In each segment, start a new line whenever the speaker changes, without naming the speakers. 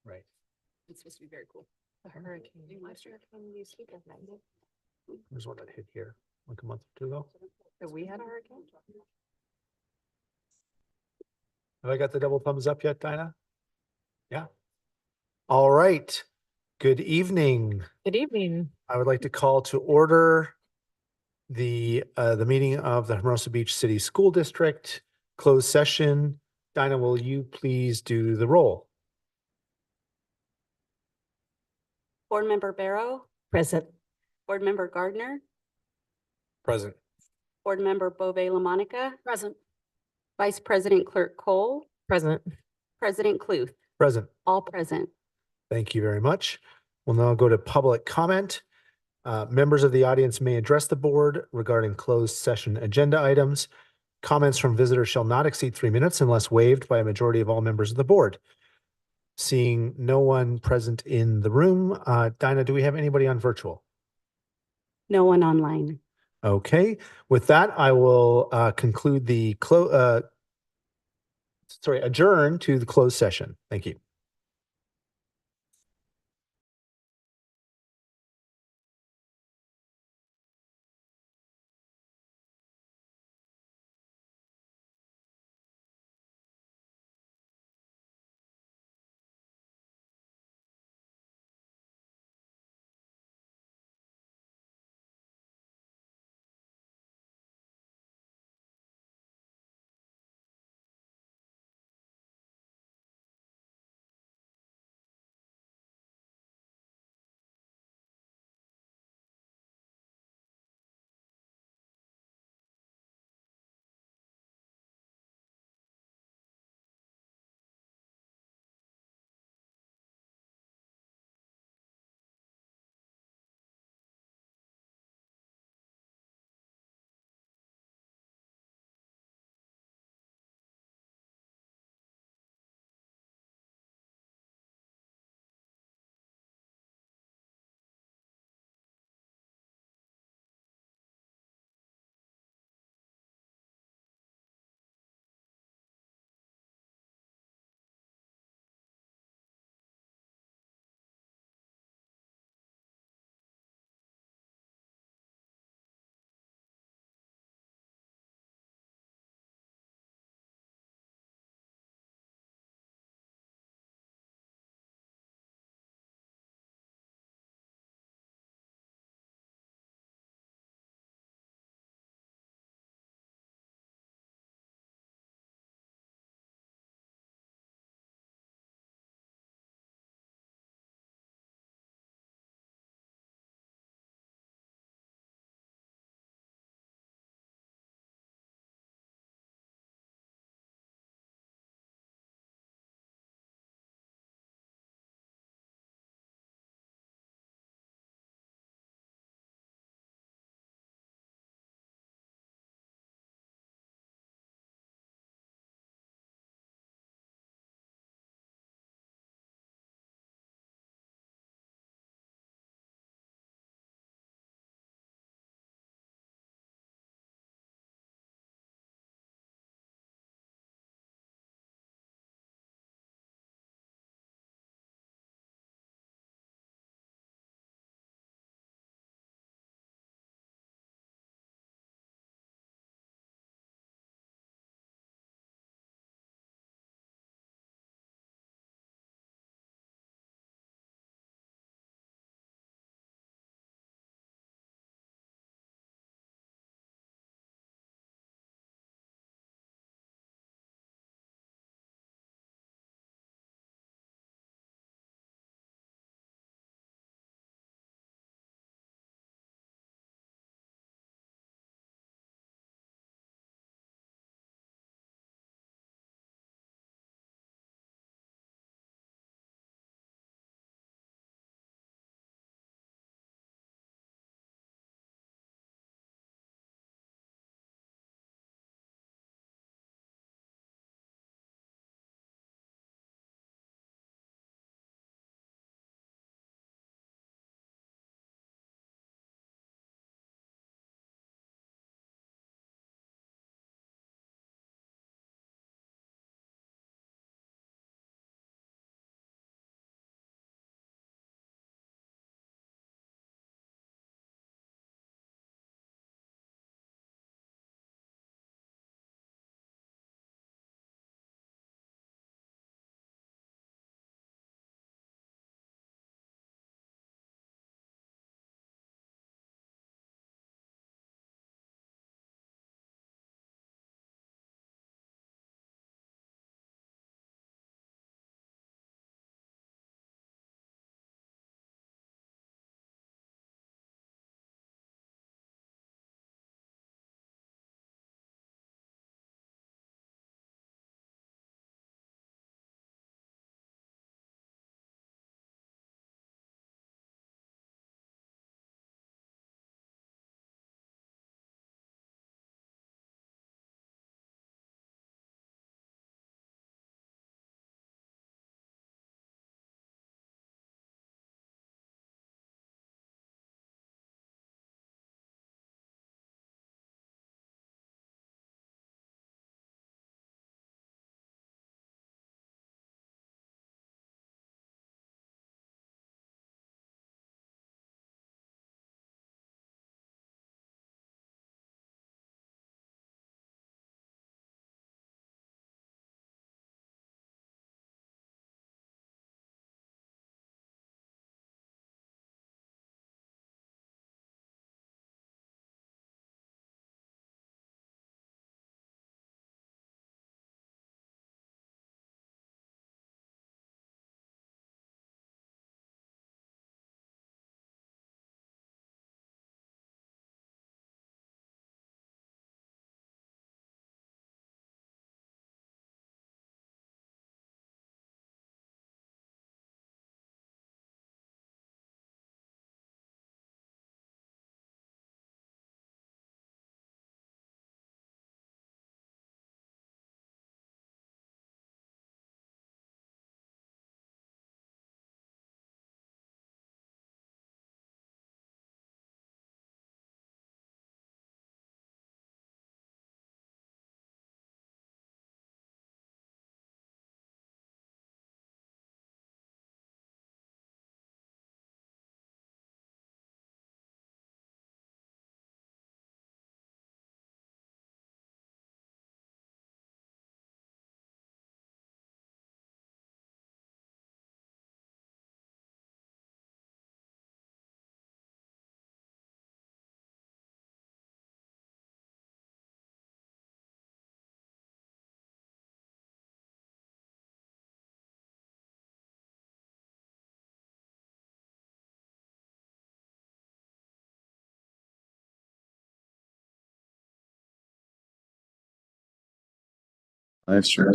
Right.
It's supposed to be very cool.
The hurricane. Last hurricane you speak of, maybe.
There's one that hit here like a month or two ago.
Have we had a hurricane?
Have I got the double thumbs up yet, Dinah? Yeah. All right. Good evening.
Good evening.
I would like to call to order the meeting of the Hermosa Beach City School District closed session. Dinah, will you please do the roll?
Board Member Barrow,
Present.
Board Member Gardner,
Present.
Board Member Bove LaMonica,
Present.
Vice President Clerk Cole,
Present.
President Cluth,
Present.
all present.
Thank you very much. We'll now go to public comment. Members of the audience may address the board regarding closed session agenda items. Comments from visitors shall not exceed 3 minutes unless waived by a majority of all members of the board. Seeing no one present in the room, Dinah, do we have anybody on virtual?
No one online.
Okay, with that, I will conclude the adjourn to the closed session. Thank you.
That's true.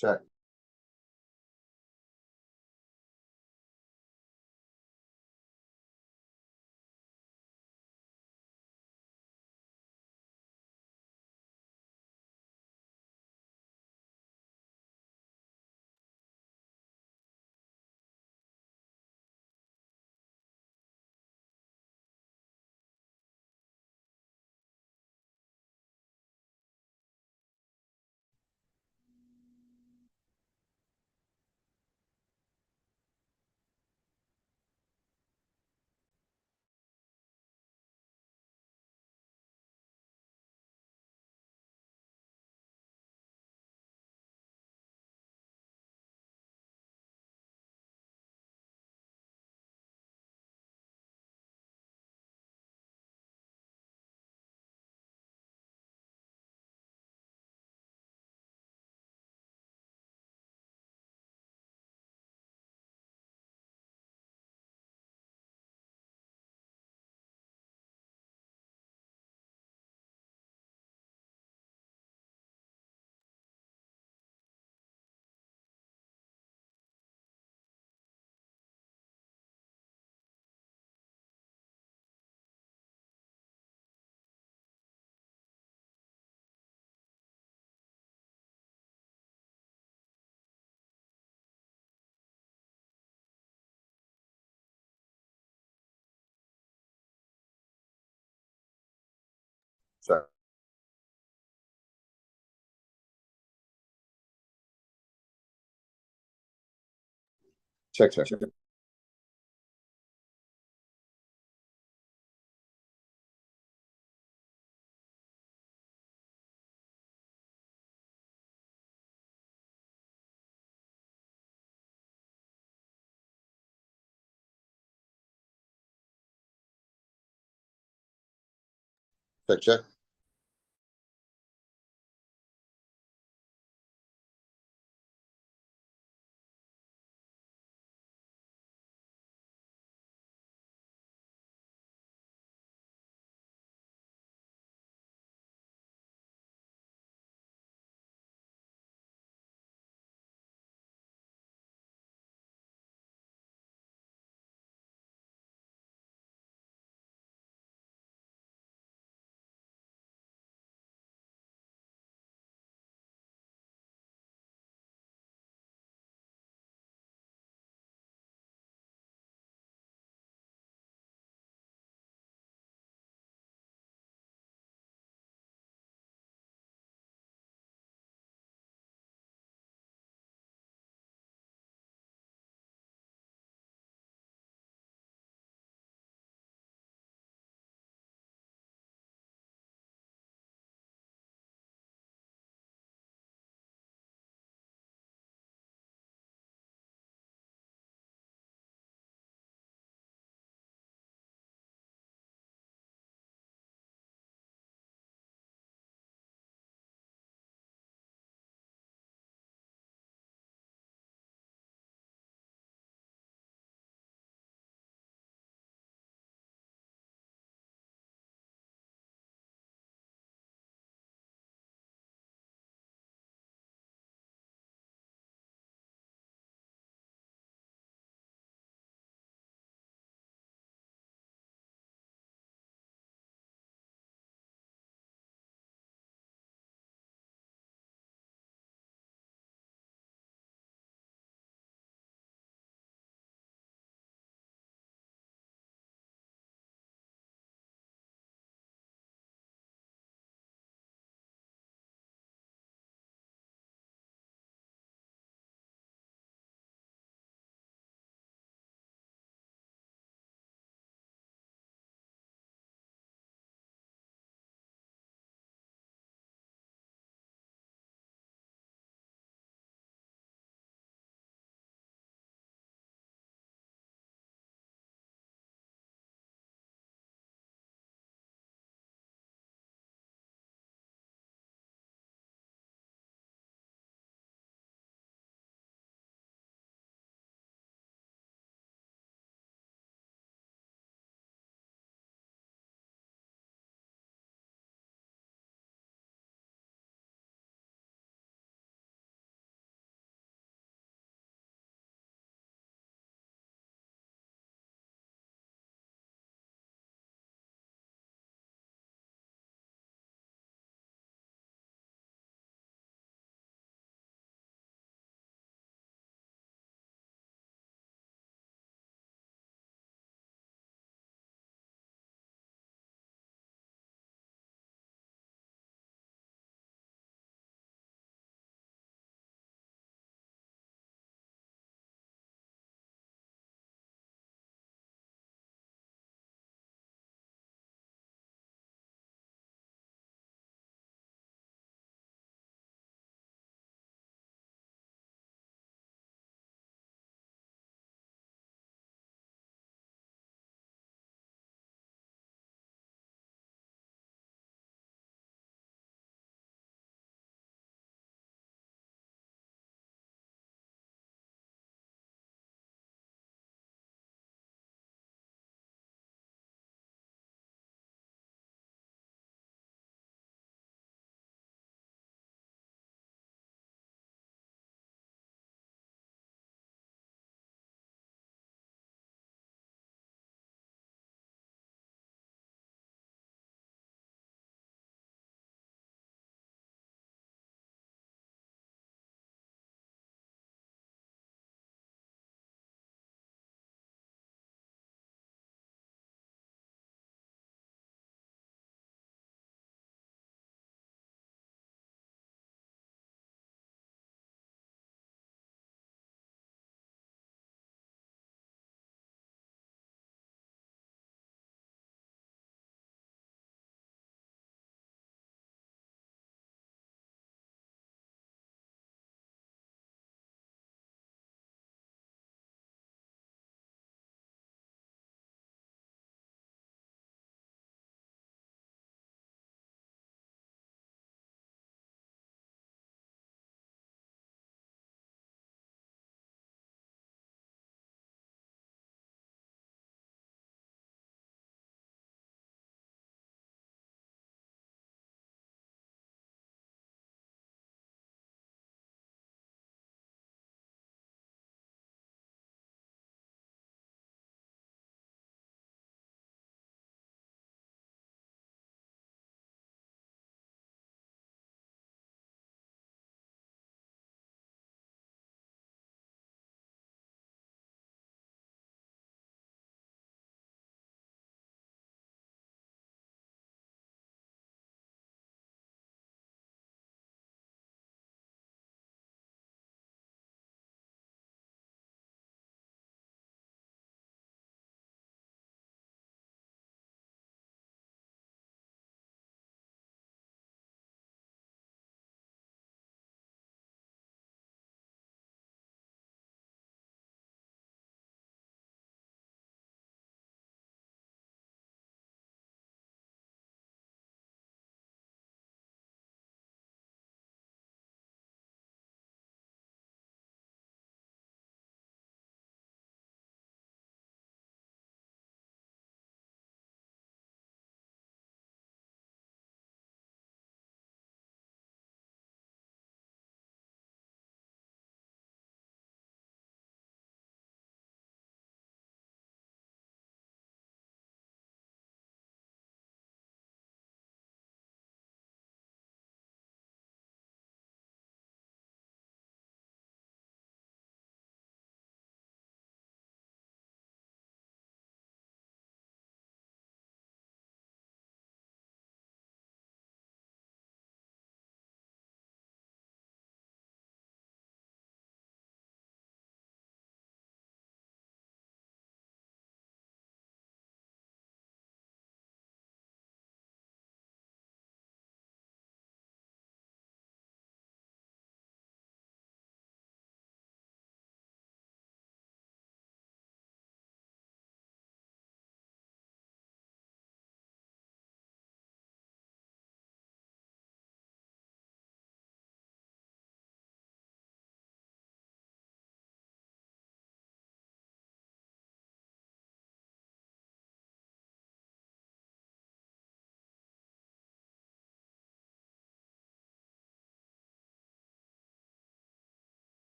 Check. Check. Check, check, check. Check, check.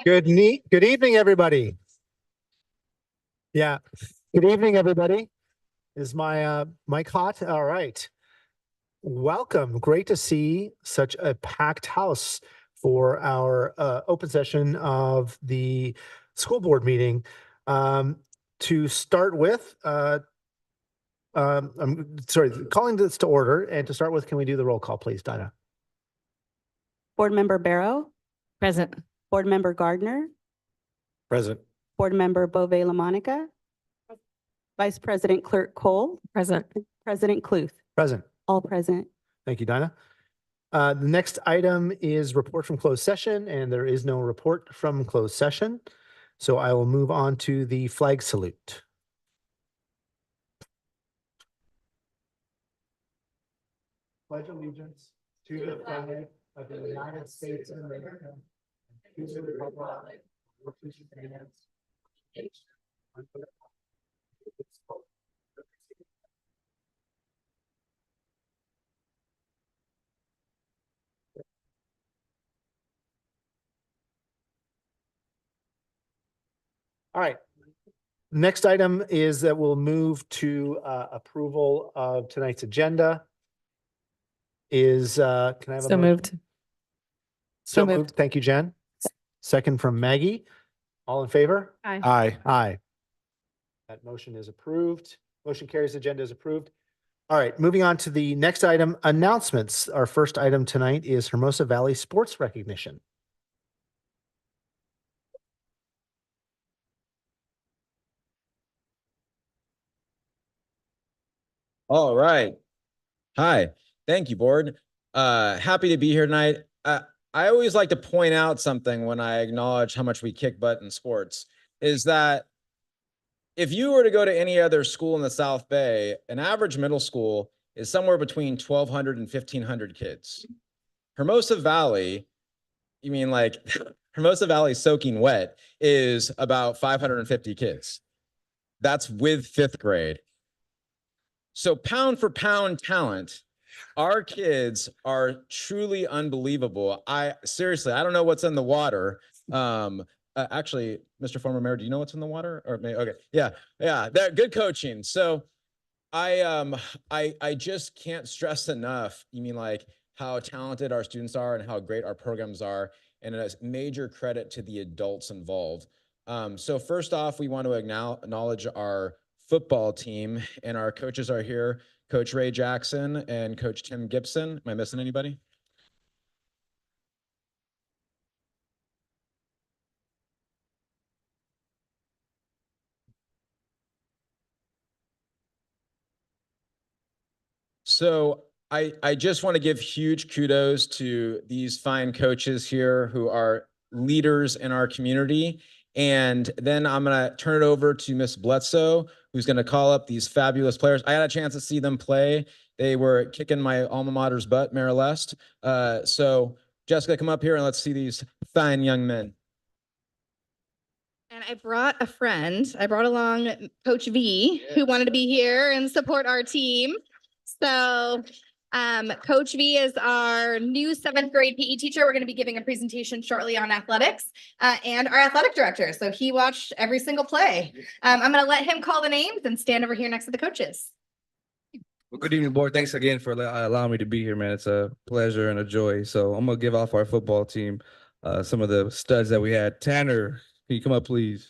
Good evening, everybody. Yeah, good evening, everybody. Is my mic hot? All right. Welcome. Great to see such a packed house for our open session of the school board meeting. To start with, I'm sorry, calling this to order. And to start with, can we do the roll call, please, Dinah?
Board Member Barrow,
Present.
Board Member Gardner,
Present.
Board Member Bove LaMonica, Vice President Clerk Cole,
Present.
President Cluth,
Present.
all present.
Thank you, Dinah. The next item is report from closed session, and there is no report from closed session. So I will move on to the flag salute. Pledge allegiance to the flag of the United States of America, and to the republic for which it stands, one nation, all right. Next item is that we'll move to approval of tonight's agenda. Is can I have a
So
motion?
moved.
So
So
moved.
moved.
Thank you, Jen. Second from Maggie. All in favor?
Aye.
Aye. Aye. That motion is approved. Motion carries. Agenda is approved. All right, moving on to the next item, announcements. Our first item tonight is Hermosa Valley Sports Recognition.
All right. Hi. Thank you, board. Happy to be here tonight. I always like to point out something when I acknowledge how much we kick butt in sports, is that if you were to go to any other school in the South Bay, an average middle school is somewhere between 1,200 and 1,500 kids. Hermosa Valley, you mean like Hermosa Valley soaking wet, is about 550 kids. That's with fifth grade. So pound for pound talent, our kids are truly unbelievable. Seriously, I don't know what's in the water. Actually, Mr. Former Mayor, do you know what's in the water? Or okay, yeah, that good coaching. So I just can't stress enough. You mean like how talented our students are and how great our programs are, and a major credit to the adults involved. So first off, we want to acknowledge our football team, and our coaches are here. Coach Ray Jackson and Coach Tim Gibson. Am I missing anybody? So I just want to give huge kudos to these fine coaches here who are leaders in our community. And then I'm going to turn it over to Miss Bledsoe, who's going to call up these fabulous players. I had a chance to see them play. They were kicking my alma mater's butt, Marilest. So Jessica, come up here and let's see these fine young men.
And I brought a friend. I brought along Coach V, who wanted to be here and support our team. So Coach V is our new 7th grade PE teacher. We're going to be giving a presentation shortly on athletics and our athletic director. So he watched every single play. I'm going to let him call the names and stand over here next to the coaches.
Well, good evening, board. Thanks again for allowing me to be here, man. It's a pleasure and a joy. So I'm going to give off our football team some of the studs that we had. Tanner, can you come up, please?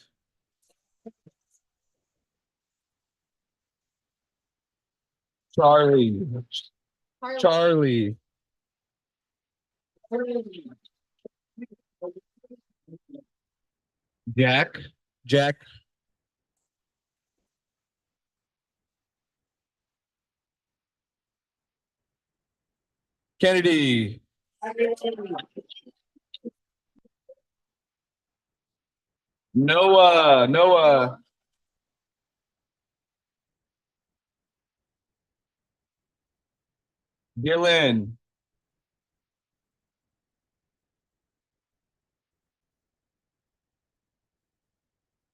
Charlie. Charlie. Jack. Jack. Kennedy. Noah. Dylan.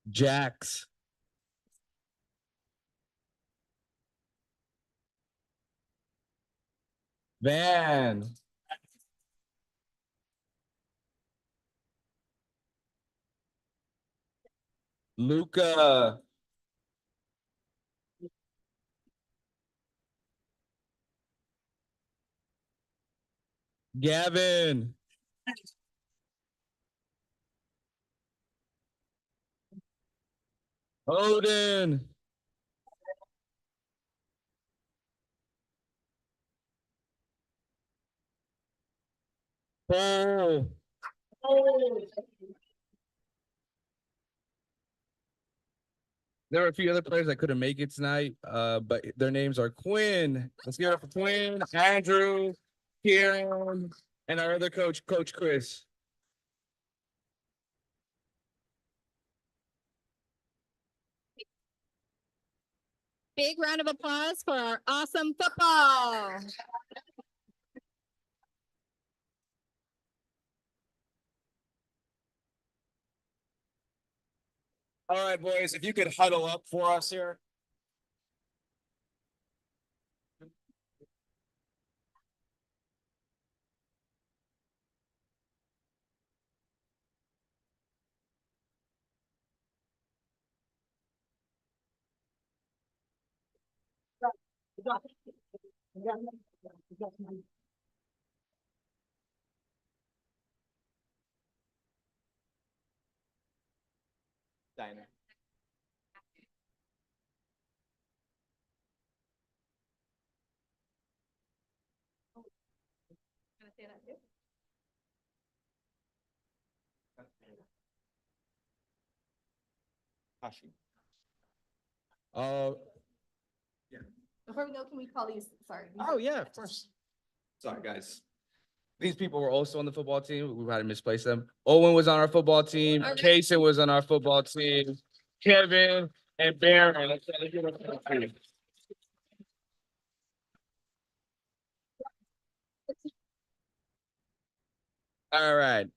Jax. Van. Luca. Gavin. Odin. Paul. There were a few other players that couldn't make it tonight, but their names are Quinn. Let's give it up for Quinn, Andrew, Kieran, and our other coach, Coach Chris.
Big round of applause for our awesome football.
All right, boys, if you could huddle up for us here. Diner. Hashi.
Before we go, can we call these? Sorry.
Oh, yeah, of course.
Sorry, guys. These people were also on the football team. We had to misplace them. Owen was on our football team.
All right.
Kason was on our football team. Kevin and Baron.
All right.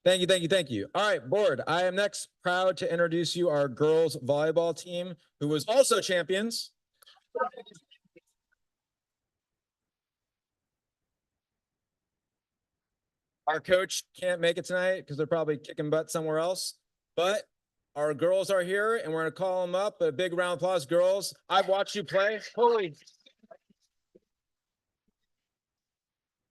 Thank you, thank you, thank you. All right, board. I am next proud to introduce you our girls volleyball team, who was also champions. Our coach can't make it tonight because they're probably kicking butt somewhere else, but our girls are here and we're going to call them up. A big round of applause, girls. I've watched you play. Holy.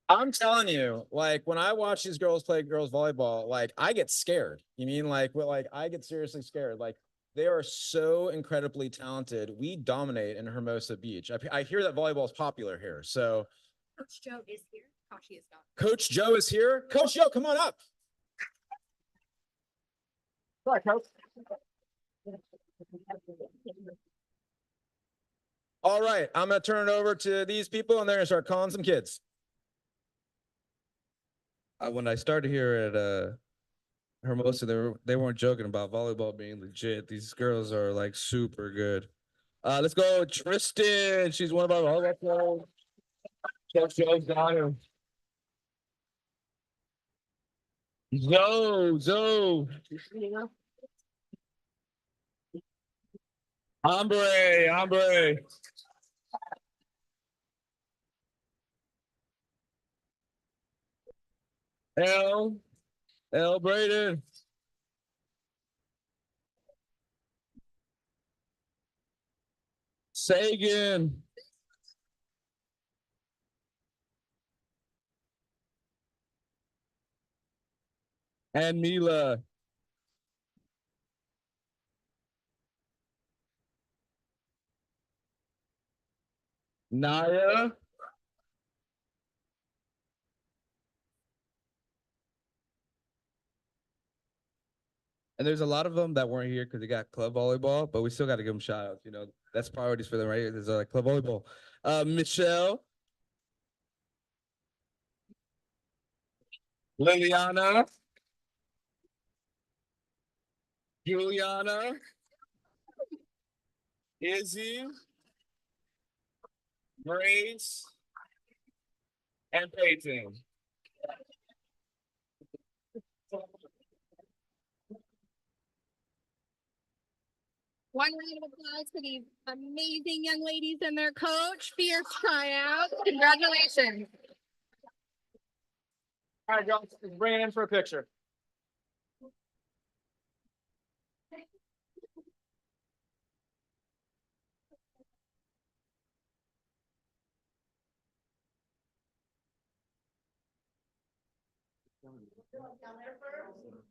I'm telling you, like when I watch these girls play girls volleyball, like I get scared. You mean like, well, like I get seriously scared. Like they are so incredibly talented. We dominate in Hermosa Beach. I hear that volleyball is popular here. So
Coach Joe is here. Kashi is not.
Coach Joe is here. Coach Joe, come on up. Sorry, Coach. All right, I'm going to turn it over to these people and they're going to start calling some kids.
When I started here at Hermosa, they weren't joking about volleyball being legit. These girls are like super good. Let's go, Tristan. She's one of our volleyball players. Coach Joe's got him. Zoe. Hombre. L. Braden. Sagan. And Mila. Naya. And there's a lot of them that weren't here because they got club volleyball, but we still got to give them shout outs. You know, that's priorities for them, right? There's like club volleyball. Michelle. Liliana. Juliana. Izzy. Grace. And Peyton.
One round of applause for these amazing young ladies and their coach. Fierce tryout. Congratulations.
All right, girls, bring it in for a picture.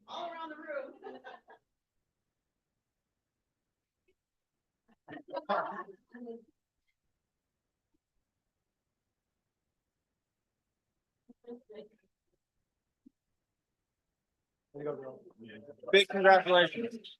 All around the room.
Big congratulations.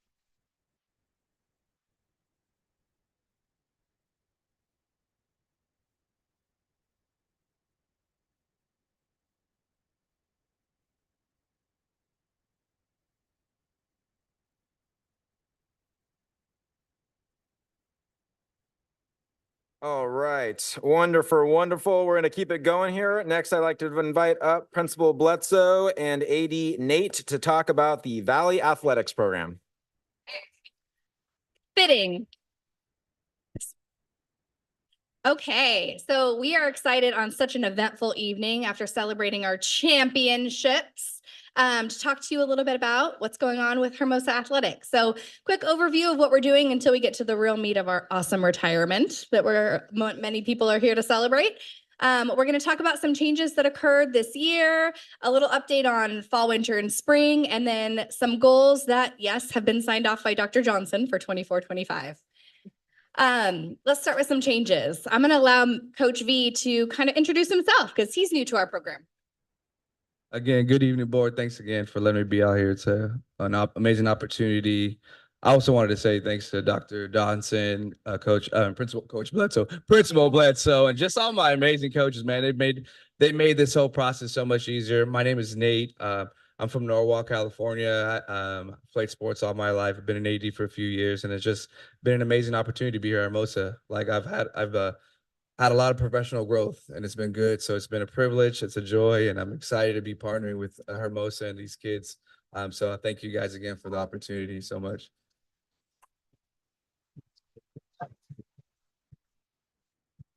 All right, wonderful, wonderful. We're going to keep it going here. Next, I'd like to invite up Principal Bledsoe and AD Nate to talk about the Valley Athletics Program.
Fitting. Okay, so we are excited on such an eventful evening after celebrating our championships to talk to you a little bit about what's going on with Hermosa Athletics. So quick overview of what we're doing until we get to the real meat of our awesome retirement that many people are here to celebrate. We're going to talk about some changes that occurred this year, a little update on fall, winter, and spring, and then some goals that, yes, have been signed off by Dr. Johnson for 24-25. Let's start with some changes. I'm going to allow Coach V to kind of introduce himself because he's new to our program.
Again, good evening, board. Thanks again for letting me be out here. It's an amazing opportunity. I also wanted to say thanks to Dr. Johnson, Principal Bledsoe, and just all my amazing coaches, man. They made this whole process so much easier. My name is Nate. I'm from Norwalk, California. I played sports all my life. I've been an AD for a few years, and it's just been an amazing opportunity to be here at Hermosa. Like I've had a lot of professional growth, and it's been good. So it's been a privilege. It's a joy, and I'm excited to be partnering with Hermosa and these kids. So I thank you guys again for the opportunity so much.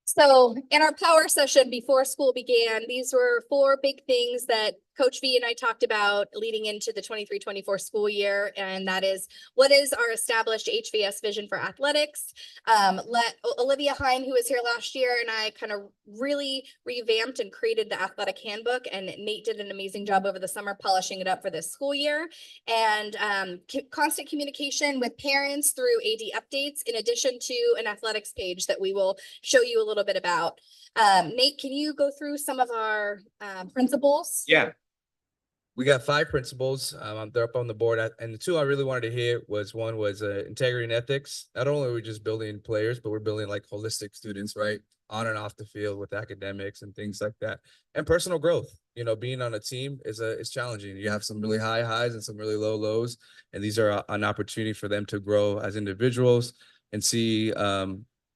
So in our power session before school began, these were 4 big things that Coach V and I talked about leading into the 23-24 school year. And that is, what is our established HVS vision for athletics? Let Olivia Hine, who was here last year, and I kind of really revamped and created the athletic handbook. And Nate did an amazing job over the summer polishing it up for this school year. And constant communication with parents through AD updates, in addition to an athletics page that we will show you a little bit about. Nate, can you go through some of our principles?
Yeah. We got 5 principles. They're up on the board. And the 2 I really wanted to hit was one was integrity and ethics. Not only are we just building players, but we're building like holistic students, right? On and off the field with academics and things like that. And personal growth. You know, being on a team is challenging. You have some really high highs and some really low lows. And these are an opportunity for them to grow as individuals and see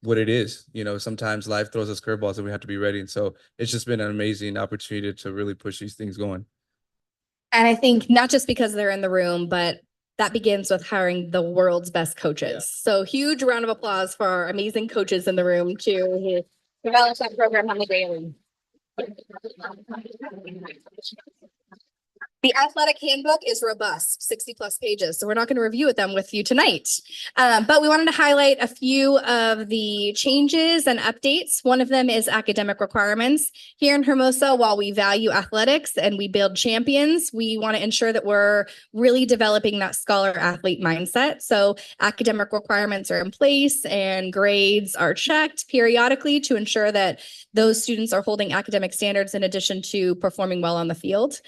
what it is. You know, sometimes life throws us curveballs and we have to be ready. And so it's just been an amazing opportunity to really push these things going.
And I think not just because they're in the room, but that begins with hiring the world's best coaches. Yeah. So huge round of applause for our amazing coaches in the room to develop that program on the daily. The athletic handbook is robust, 60+ pages, so we're not going to review them with you tonight. But we wanted to highlight a few of the changes and updates. One of them is academic requirements. Here in Hermosa, while we value athletics and we build champions, we want to ensure that we're really developing that scholar-athlete mindset. So academic requirements are in place and grades are checked periodically to ensure that those students are holding academic standards in addition to performing well on the field.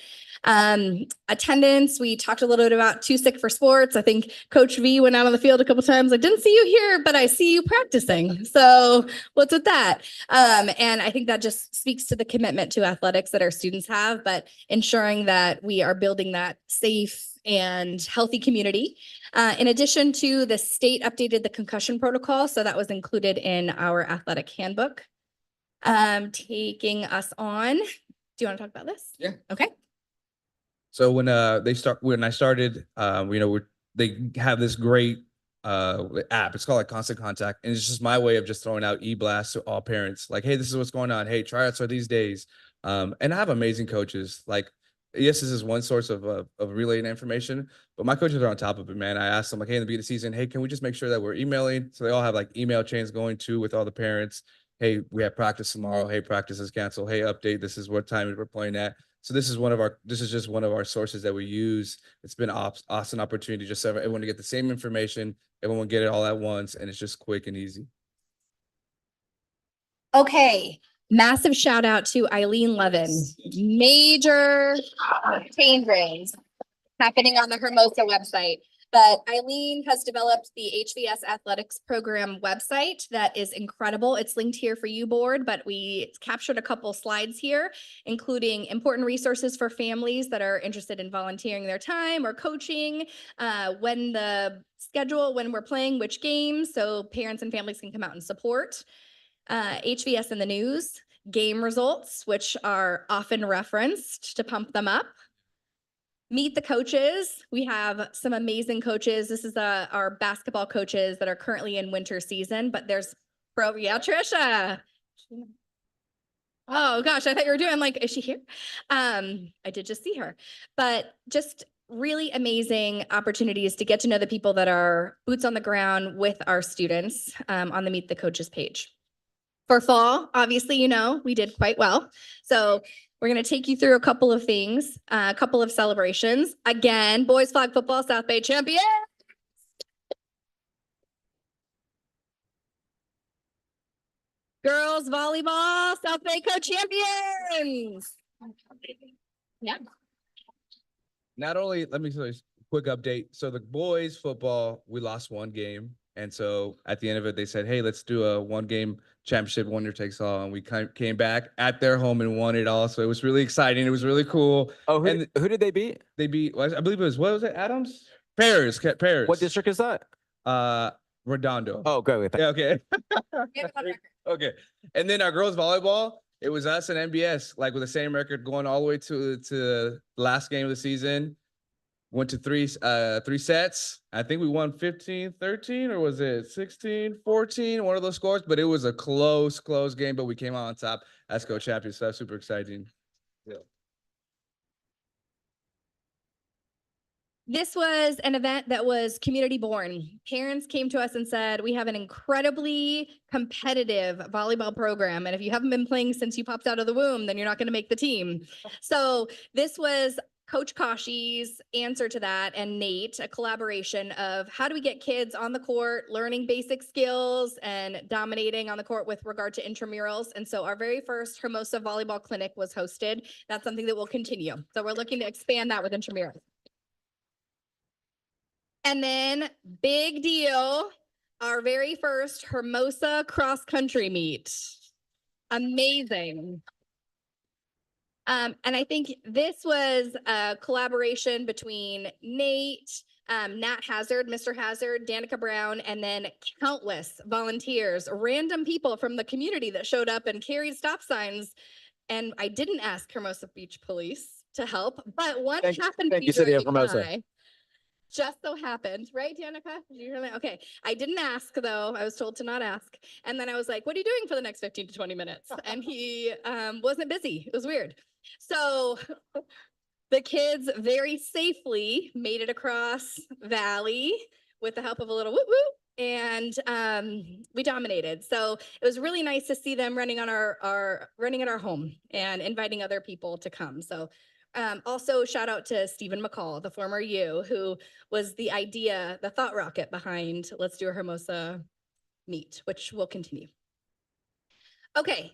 Attendance, we talked a little bit about too sick for sports. I think Coach V went out on the field a couple times. I didn't see you here, but I see you practicing. So what's with that? And I think that just speaks to the commitment to athletics that our students have, but ensuring that we are building that safe and healthy community. In addition to, the state updated the concussion protocol, so that was included in our athletic handbook. Taking us on. Do you want to talk about this?
Yeah.
Okay.
So when I started, they have this great app. It's called like Constant Contact, and it's just my way of just throwing out e-blasts to all parents. Like, hey, this is what's going on. Hey, tryouts are these days. And I have amazing coaches. Like, yes, this is one source of relaying information, but my coaches are on top of it, man. I asked them like, hey, in the beginning of the season, hey, can we just make sure that we're emailing? So they all have like email chains going too with all the parents. Hey, we have practice tomorrow. Hey, practice is canceled. Hey, update. This is what time we're playing at. So this is just one of our sources that we use. It's been awesome opportunity just so everyone to get the same information. Everyone will get it all at once, and it's just quick and easy.
Okay, massive shout out to Eileen Levin. Major changes happening on the Hermosa website. But Eileen has developed the HVS Athletics Program website that is incredible. It's linked here for you, board, but we captured a couple slides here, including important resources for families that are interested in volunteering their time or coaching, when we're playing, which games, so parents and families can come out and support. HVS in the news, game results, which are often referenced to pump them up. Meet the coaches. We have some amazing coaches. This is our basketball coaches that are currently in winter season, but there's Trisha. Oh gosh, I thought you were doing like, is she here? I did just see her, but just really amazing opportunities to get to know the people that are boots on the ground with our students on the Meet the Coaches page. For fall, obviously, we did quite well. So we're going to take you through a couple of things, a couple of celebrations. Again, boys flag football, South Bay champion. Girls volleyball, South Bay co-champions. Yeah.
Not only, let me tell you a quick update. So the boys football, we lost one game. And so at the end of it, they said, hey, let's do a 1-game championship, winner takes all. And we came back at their home and won it all. So it was really exciting. It was really cool.
Oh,
who did they beat? They beat, I believe it was, what was it, Adams? Paris.
What district is that?
Redondo.
Oh, go with that.
Yeah, okay. Okay. And then our girls volleyball, it was us and MBS, like with the same record going all the way to the last game of the season. Went to three sets. I think we won 15-13, or was it 16-14? One of those scores, but it was a close game, but we came out on top as co-champions. So that's super exciting. Yeah.
This was an event that was community born. Parents came to us and said, we have an incredibly competitive volleyball program. And if you haven't been playing since you popped out of the womb, then you're not going to make the team. So this was Coach Kashi's answer to that, and Nate, a collaboration of how do we get kids on the court, learning basic skills and dominating on the court with regard to intramurals. And so our very first Hermosa volleyball clinic was hosted. That's something that will continue. So we're looking to expand that with intramurals. And then big deal, our very first Hermosa cross country meet. Amazing. And I think this was a collaboration between Nate, Nat Hazard, Mr. Hazard, Danica Brown, and then countless volunteers, random people from the community that showed up and carried stop signs. And I didn't ask Hermosa Beach Police to help, but one happened to be
City of
driving
Hermosa.
by. Just so happened, right, Danica? Did you hear me? Okay. I didn't ask though. I was told to not ask. And then I was like, what are you doing for the next 15 to 20 minutes? And he wasn't busy. It was weird. So the kids very safely made it across Valley with the help of a little whoop whoop. And we dominated. So it was really nice to see them running on running at our home and inviting other people to come. So also shout out to Stephen McCall, the former U, who was the thought rocket behind Let's Do a Hermosa meet, which will continue. Okay.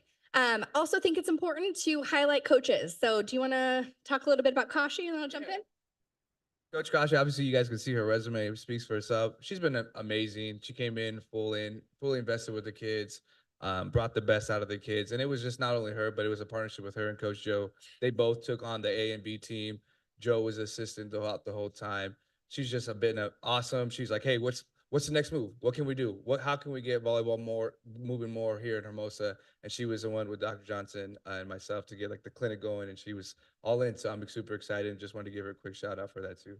Also think it's important to highlight coaches. So do you want to talk a little bit about Kashi and then I'll jump in?
Coach Kashi, obviously you guys can see her resume. It speaks for herself. She's been amazing. She came in fully invested with the kids. Brought the best out of the kids. And it was just not only her, but it was a partnership with her and Coach Joe. They both took on the A and B team. Joe was assistant throughout the whole time. She's just been awesome. She's like, hey, what's the next move? What can we do? How can we get volleyball moving more here in Hermosa? And she was the one with Dr. Johnson and myself to get like the clinic going, and she was all in. So I'm super excited and just wanted to give her a quick shout out for that too.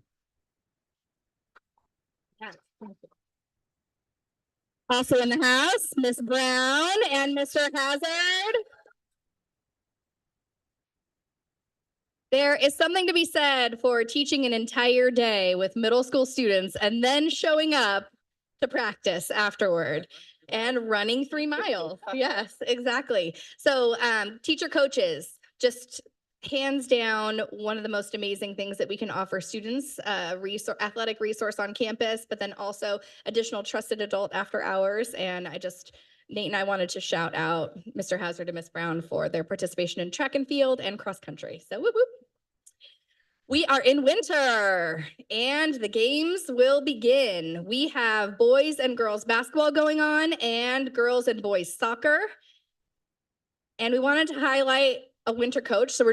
Yeah. Also in the house, Miss Brown and Mr. Hazard. There is something to be said for teaching an entire day with middle school students and then showing up to practice afterward and running 3 miles. Yes, exactly. So teacher coaches, just hands down one of the most amazing things that we can offer students, athletic resource on campus, but then also additional trusted adult after hours. And Nate and I wanted to shout out Mr. Hazard and Miss Brown for their participation in track and field and cross country. So whoop, whoop. We are in winter and the games will begin. We have boys and girls basketball going on and girls and boys soccer. And we wanted to highlight a winter coach. So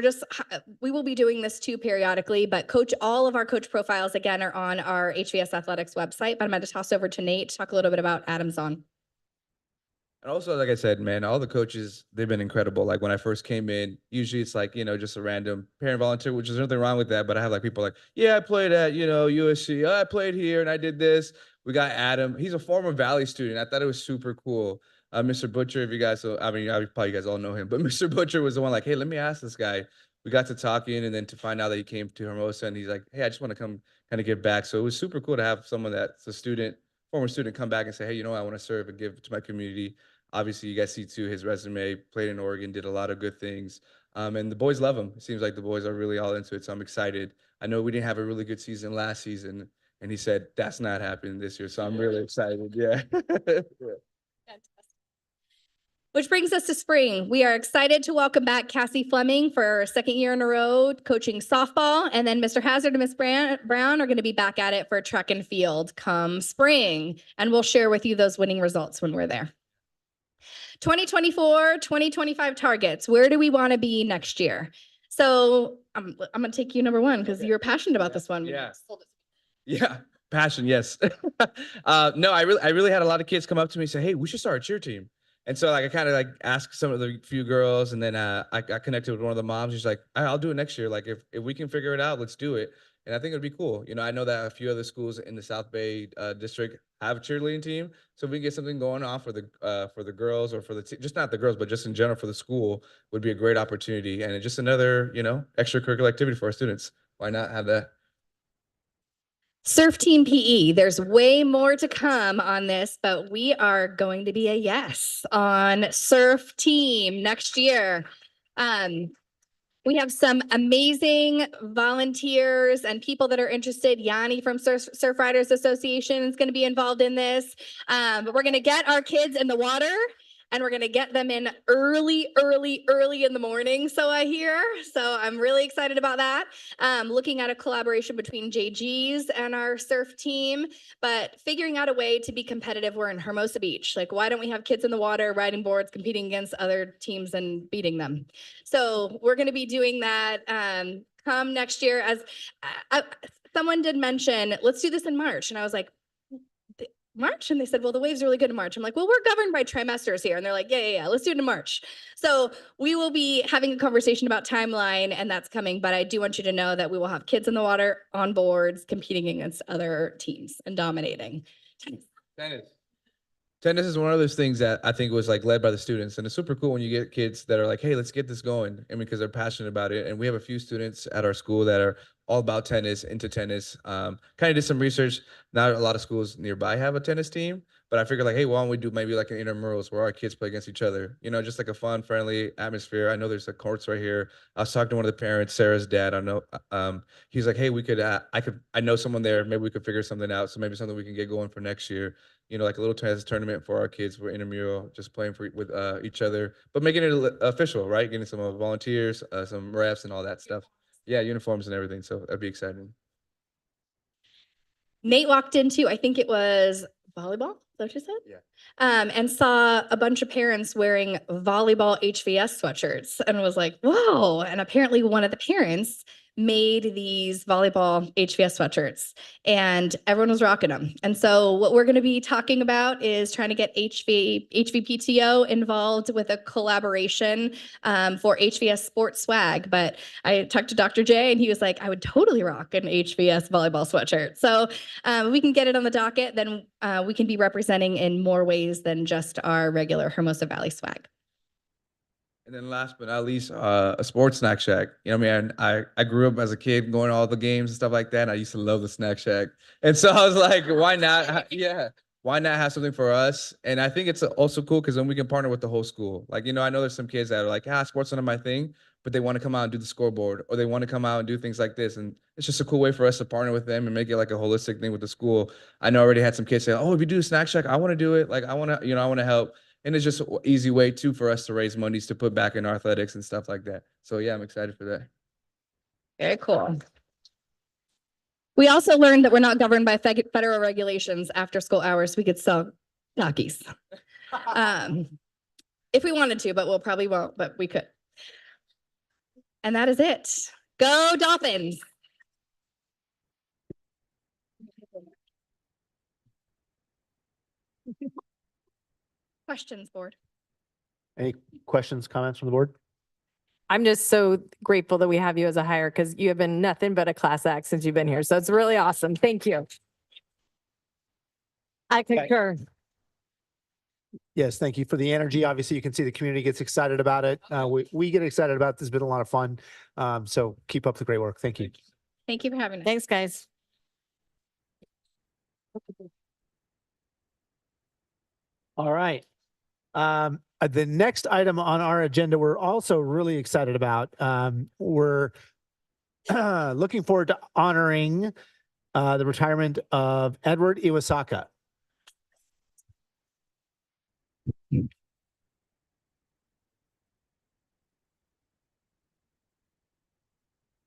we will be doing this too periodically, but all of our coach profiles again are on our HVS Athletics website, but I'm going to toss over to Nate to talk a little bit about Adams On.
And also, like I said, man, all the coaches, they've been incredible. Like when I first came in, usually it's like, just a random parent volunteer, which is nothing wrong with that. But I have like people like, yeah, I played at, USC. I played here and I did this. We got Adam. He's a former Valley student. I thought it was super cool. Mr. Butcher, if you guys, probably you guys all know him, but Mr. Butcher was the one like, hey, let me ask this guy. We got to talking and then to find out that he came to Hermosa and he's like, hey, I just want to come kind of give back. So it was super cool to have someone that's a former student come back and say, hey, I want to serve and give to my community. Obviously, you guys see too his resume, played in Oregon, did a lot of good things. And the boys love him. It seems like the boys are really all into it. So I'm excited. I know we didn't have a really good season last season. And he said, that's not happening this year. So I'm really excited. Yeah.
Which brings us to spring. We are excited to welcome back Cassie Fleming for her second year in a row coaching softball. And then Mr. Hazard and Miss Brown are going to be back at it for track and field come spring. And we'll share with you those winning results when we're there. 2024, 2025 targets. Where do we want to be next year? So I'm going to take you number one because you're passionate about this one.
Yeah. Yeah. Passion. Yes. No, I really had a lot of kids come up to me and say, hey, we should start a cheer team. And so I kind of asked some of the few girls and then I connected with one of the moms. She's like, I'll do it next year. Like if we can figure it out, let's do it. And I think it'd be cool. I know that a few other schools in the South Bay district have a cheerleading team. So if we can get something going on for the girls or for just not the girls, but just in general for the school would be a great opportunity. And just another, extracurricular activity for our students. Why not have that?
Surf Team PE. There's way more to come on this, but we are going to be a yes on Surf Team next year. We have some amazing volunteers and people that are interested. Yanni from Surf Riders Association is going to be involved in this. But we're going to get our kids in the water and we're going to get them in early in the morning. So I hear. So I'm really excited about that. Looking at a collaboration between JG's and our surf team, but figuring out a way to be competitive. We're in Hermosa Beach. Like, why don't we have kids in the water, riding boards, competing against other teams and beating them? So we're going to be doing that come next year. As someone did mention, let's do this in March. And I was like, March? And they said, well, the wave's really good in March. I'm like, well, we're governed by trimesters here. And they're like, yeah, let's do it in March. So we will be having a conversation about timeline and that's coming. But I do want you to know that we will have kids in the water on boards competing against other teams and dominating.
Tennis is one of those things that I think was led by the students. And it's super cool when you get kids that are like, hey, let's get this going. And because they're passionate about it. And we have a few students at our school that are all about tennis, into tennis. Kind of did some research. Not a lot of schools nearby have a tennis team, but I figured hey, why don't we do maybe an intramurals where our kids play against each other? Just like a fun, friendly atmosphere. I know there's courts right here. I was talking to one of the parents, Sarah's dad. I know he's like, hey, we could, I know someone there. Maybe we could figure something out. So maybe something we can get going for next year. Like a little tennis tournament for our kids for intramural, just playing with each other, but making it official, right? Getting some volunteers, some refs and all that stuff. Yeah, uniforms and everything. So that'd be exciting.
Nate walked into, I think it was volleyball. Is that what you said?
Yeah.
And saw a bunch of parents wearing volleyball HVS sweatshirts and was like, whoa. And apparently one of the parents made these volleyball HVS sweatshirts and everyone was rocking them. And so what we're going to be talking about is trying to get HVPTO involved with a collaboration for HVS sports swag. But I talked to Dr. J and he was like, I would totally rock an HVS volleyball sweatshirt. So we can get it on the docket, then we can be representing in more ways than just our regular Hermosa Valley swag.
And then last but not least, a sports snack shack. I grew up as a kid going to all the games and stuff like that. And I used to love the snack shack. And so I was like, why not? why not have something for us? And I think it's also cool because then we can partner with the whole school. Like, I know there's some kids that are like, sports isn't my thing, but they want to come out and do the scoreboard, or they want to come out and do things like this. And it's just a cool way for us to partner with them and make it like a holistic thing with the school. I know I already had some kids say, oh, if you do a snack shack, I want to do it. Like, I want to, I want to help. And it's just an easy way too for us to raise monies to put back in our athletics and stuff like that. So yeah, I'm excited for that.
Very cool. We also learned that we're not governed by federal regulations. After school hours, we could sell Takis. If we wanted to, but we'll probably won't, but we could. And that is it. Go Dolphins. Questions, board?
Any questions, comments from the board?
I'm just so grateful that we have you as a hire because you have been nothing but a class act since you've been here. So it's really awesome. Thank you. I concur.
Yes, thank you for the energy. Obviously, you can see the community gets excited about it. We get excited about it. This has been a lot of fun. So keep up the great work. Thank you.
Thank you for having us.
Thanks, guys.
All right. The next item on our agenda, we're also really excited about. We're looking forward to honoring the retirement of Edward Iwasaka.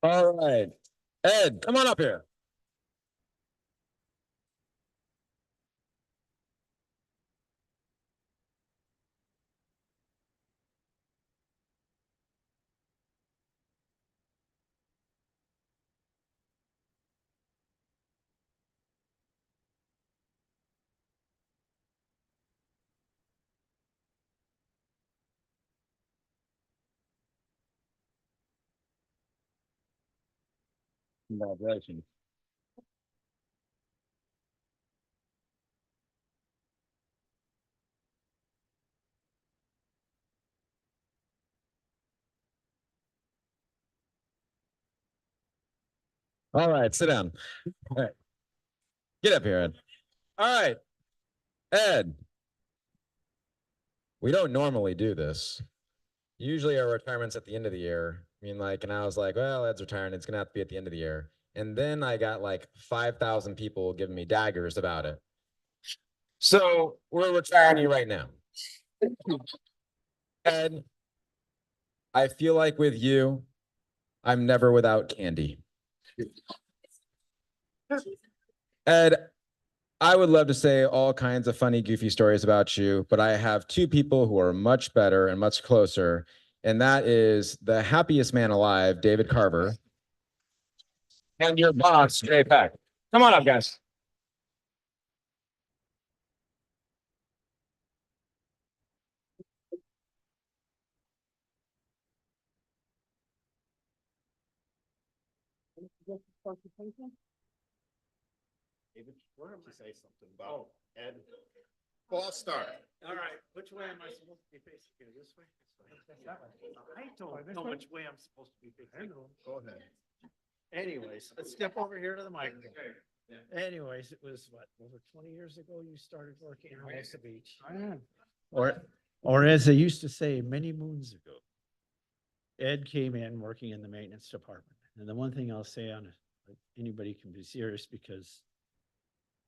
All right. Ed, come on up here. Congratulations. All right, sit down. All right. Get up here, Ed. All right, Ed. We don't normally do this. Usually our retirement's at the end of the year. And I was like, well, Ed's retiring. It's going to have to be at the end of the year. And then I got like 5,000 people giving me daggers about it. So we're retiring you right now. Ed, I feel like with you, I'm never without candy. Ed, I would love to say all kinds of funny, goofy stories about you, but I have two people who are much better and much closer, and that is the happiest man alive, David Carver, and your boss, Jay Peck. Come on up, guys.
David, why don't you say something about Ed? False start. All right, which way am I supposed to be facing here? This way? I don't know which way I'm supposed to be facing. Go ahead.
Anyways, let's step over here to the microphone. Anyways, it was what, over 20 years ago you started working in Hermosa Beach? Or as they used to say, many moons ago. Ed came in working in the maintenance department. And the one thing I'll say on it, anybody can be serious because,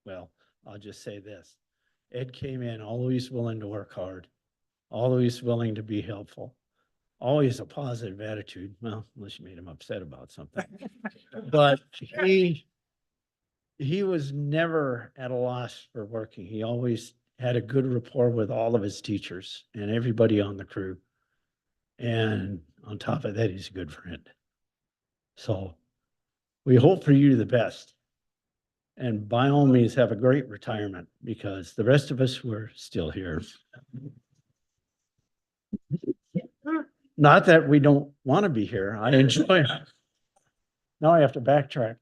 well, I'll just say this. Ed came in always willing to work hard, always willing to be helpful, always a positive attitude. Well, unless you made him upset about something. But he was never at a loss for working. He always had a good rapport with all of his teachers and everybody on the crew. And on top of that, he's a good friend. So we hope for you the best. And by all means, have a great retirement because the rest of us were still here. Not that we don't want to be here. I enjoy it. Now I have to backtrack.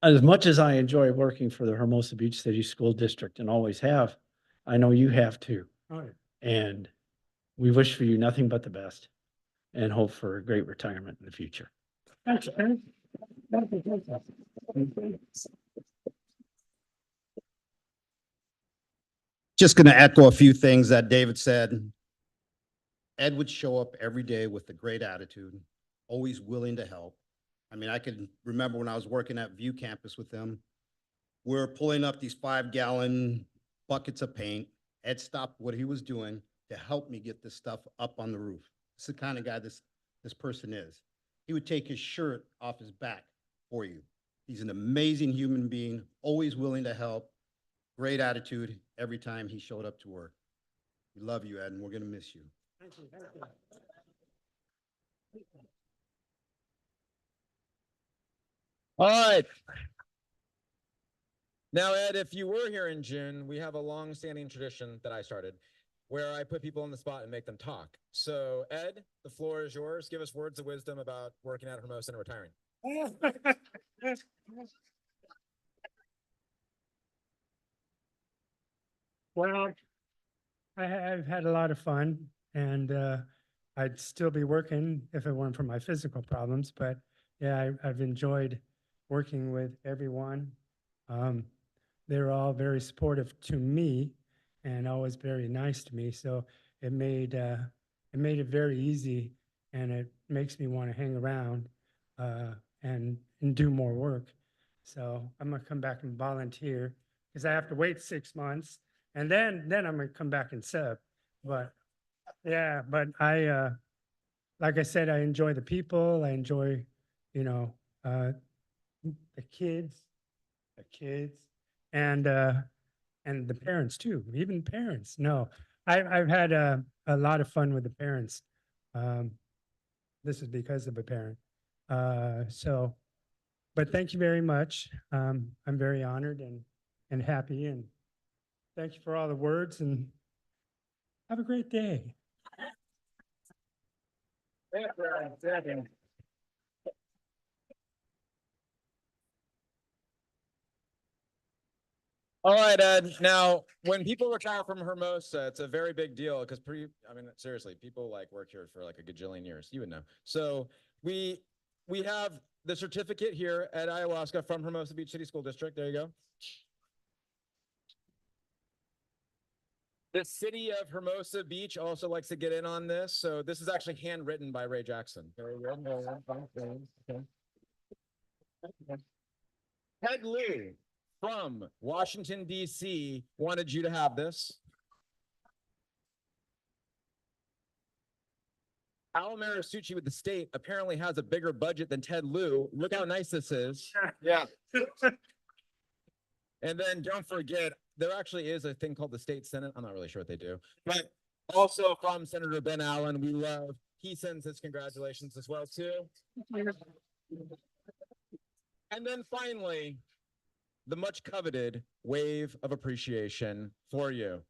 As much as I enjoy working for the Hermosa Beach City School District and always have, I know you have too. And we wish for you nothing but the best and hope for a great retirement in the future. Thanks,
just going to echo a few things that David said. Ed would show up every day with a great attitude, always willing to help. I mean, I can remember when I was working at View Campus with them, we're pulling up these 5-gallon buckets of paint. Ed stopped what he was doing to help me get this stuff up on the roof. This is the kind of guy this person is. He would take his shirt off his back for you. He's an amazing human being, always willing to help, great attitude every time he showed up to work. We love you, Ed, and we're going to miss you.
Thank you.
All right. Now, Ed, if you were here in June, we have a long-standing tradition that I started where I put people on the spot and make them talk. So, Ed, the floor is yours. Give us words of wisdom about working at Hermosa and retiring.
Well, I've had a lot of fun, and I'd still be working if it weren't for my physical problems. But yeah, I've enjoyed working with everyone. They're all very supportive to me and always very nice to me. So it made it very easy, and it makes me want to hang around and do more work. So I'm gonna come back and volunteer because I have to wait 6 months. And then I'm gonna come back and sub. But yeah, but like I said, I enjoy the people. I enjoy, the kids, and the parents too. Even parents. No, I've had a lot of fun with the parents. This is because of a parent. But thank you very much. I'm very honored and happy, and thank you for all the words, and have a great day.
All right, Ed. Now, when people retire from Hermosa, it's a very big deal because seriously, people work here for like a gajillion years. You would know. So we have the certificate here at Ayahuasca from Hermosa Beach City School District. There you go. The city of Hermosa Beach also likes to get in on this. So this is actually handwritten by Ray Jackson. There you go. Okay. Ted Lou from Washington, D.C. wanted you to have this. Al Marisucci with the state apparently has a bigger budget than Ted Lou. Look how nice this is. Yeah. And then don't forget, there actually is a thing called the State Senate. I'm not really sure what they do, but also from Senator Ben Allen, we love, he sends his congratulations as well too. And then finally, the much coveted wave of appreciation for you.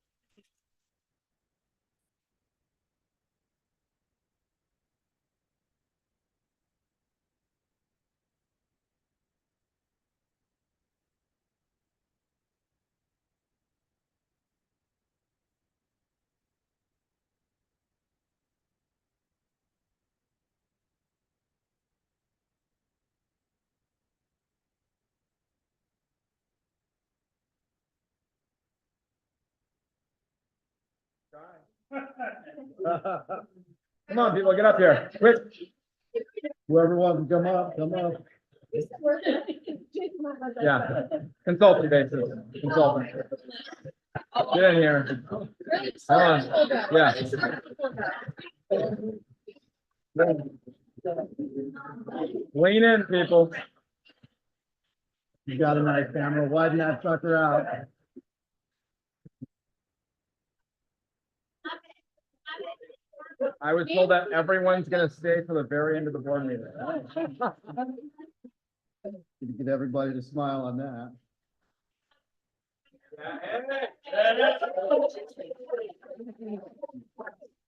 Come on, people, get up here. Quick. Whoever wants to come up, come up. Yeah, consulting basis, consulting. Get in here. Come on, yeah. Lean in, people.
You got a nice camera. Widen that sucker out.
I was told that everyone's gonna stay for the very end of the board meeting.
You get everybody to smile on that.
That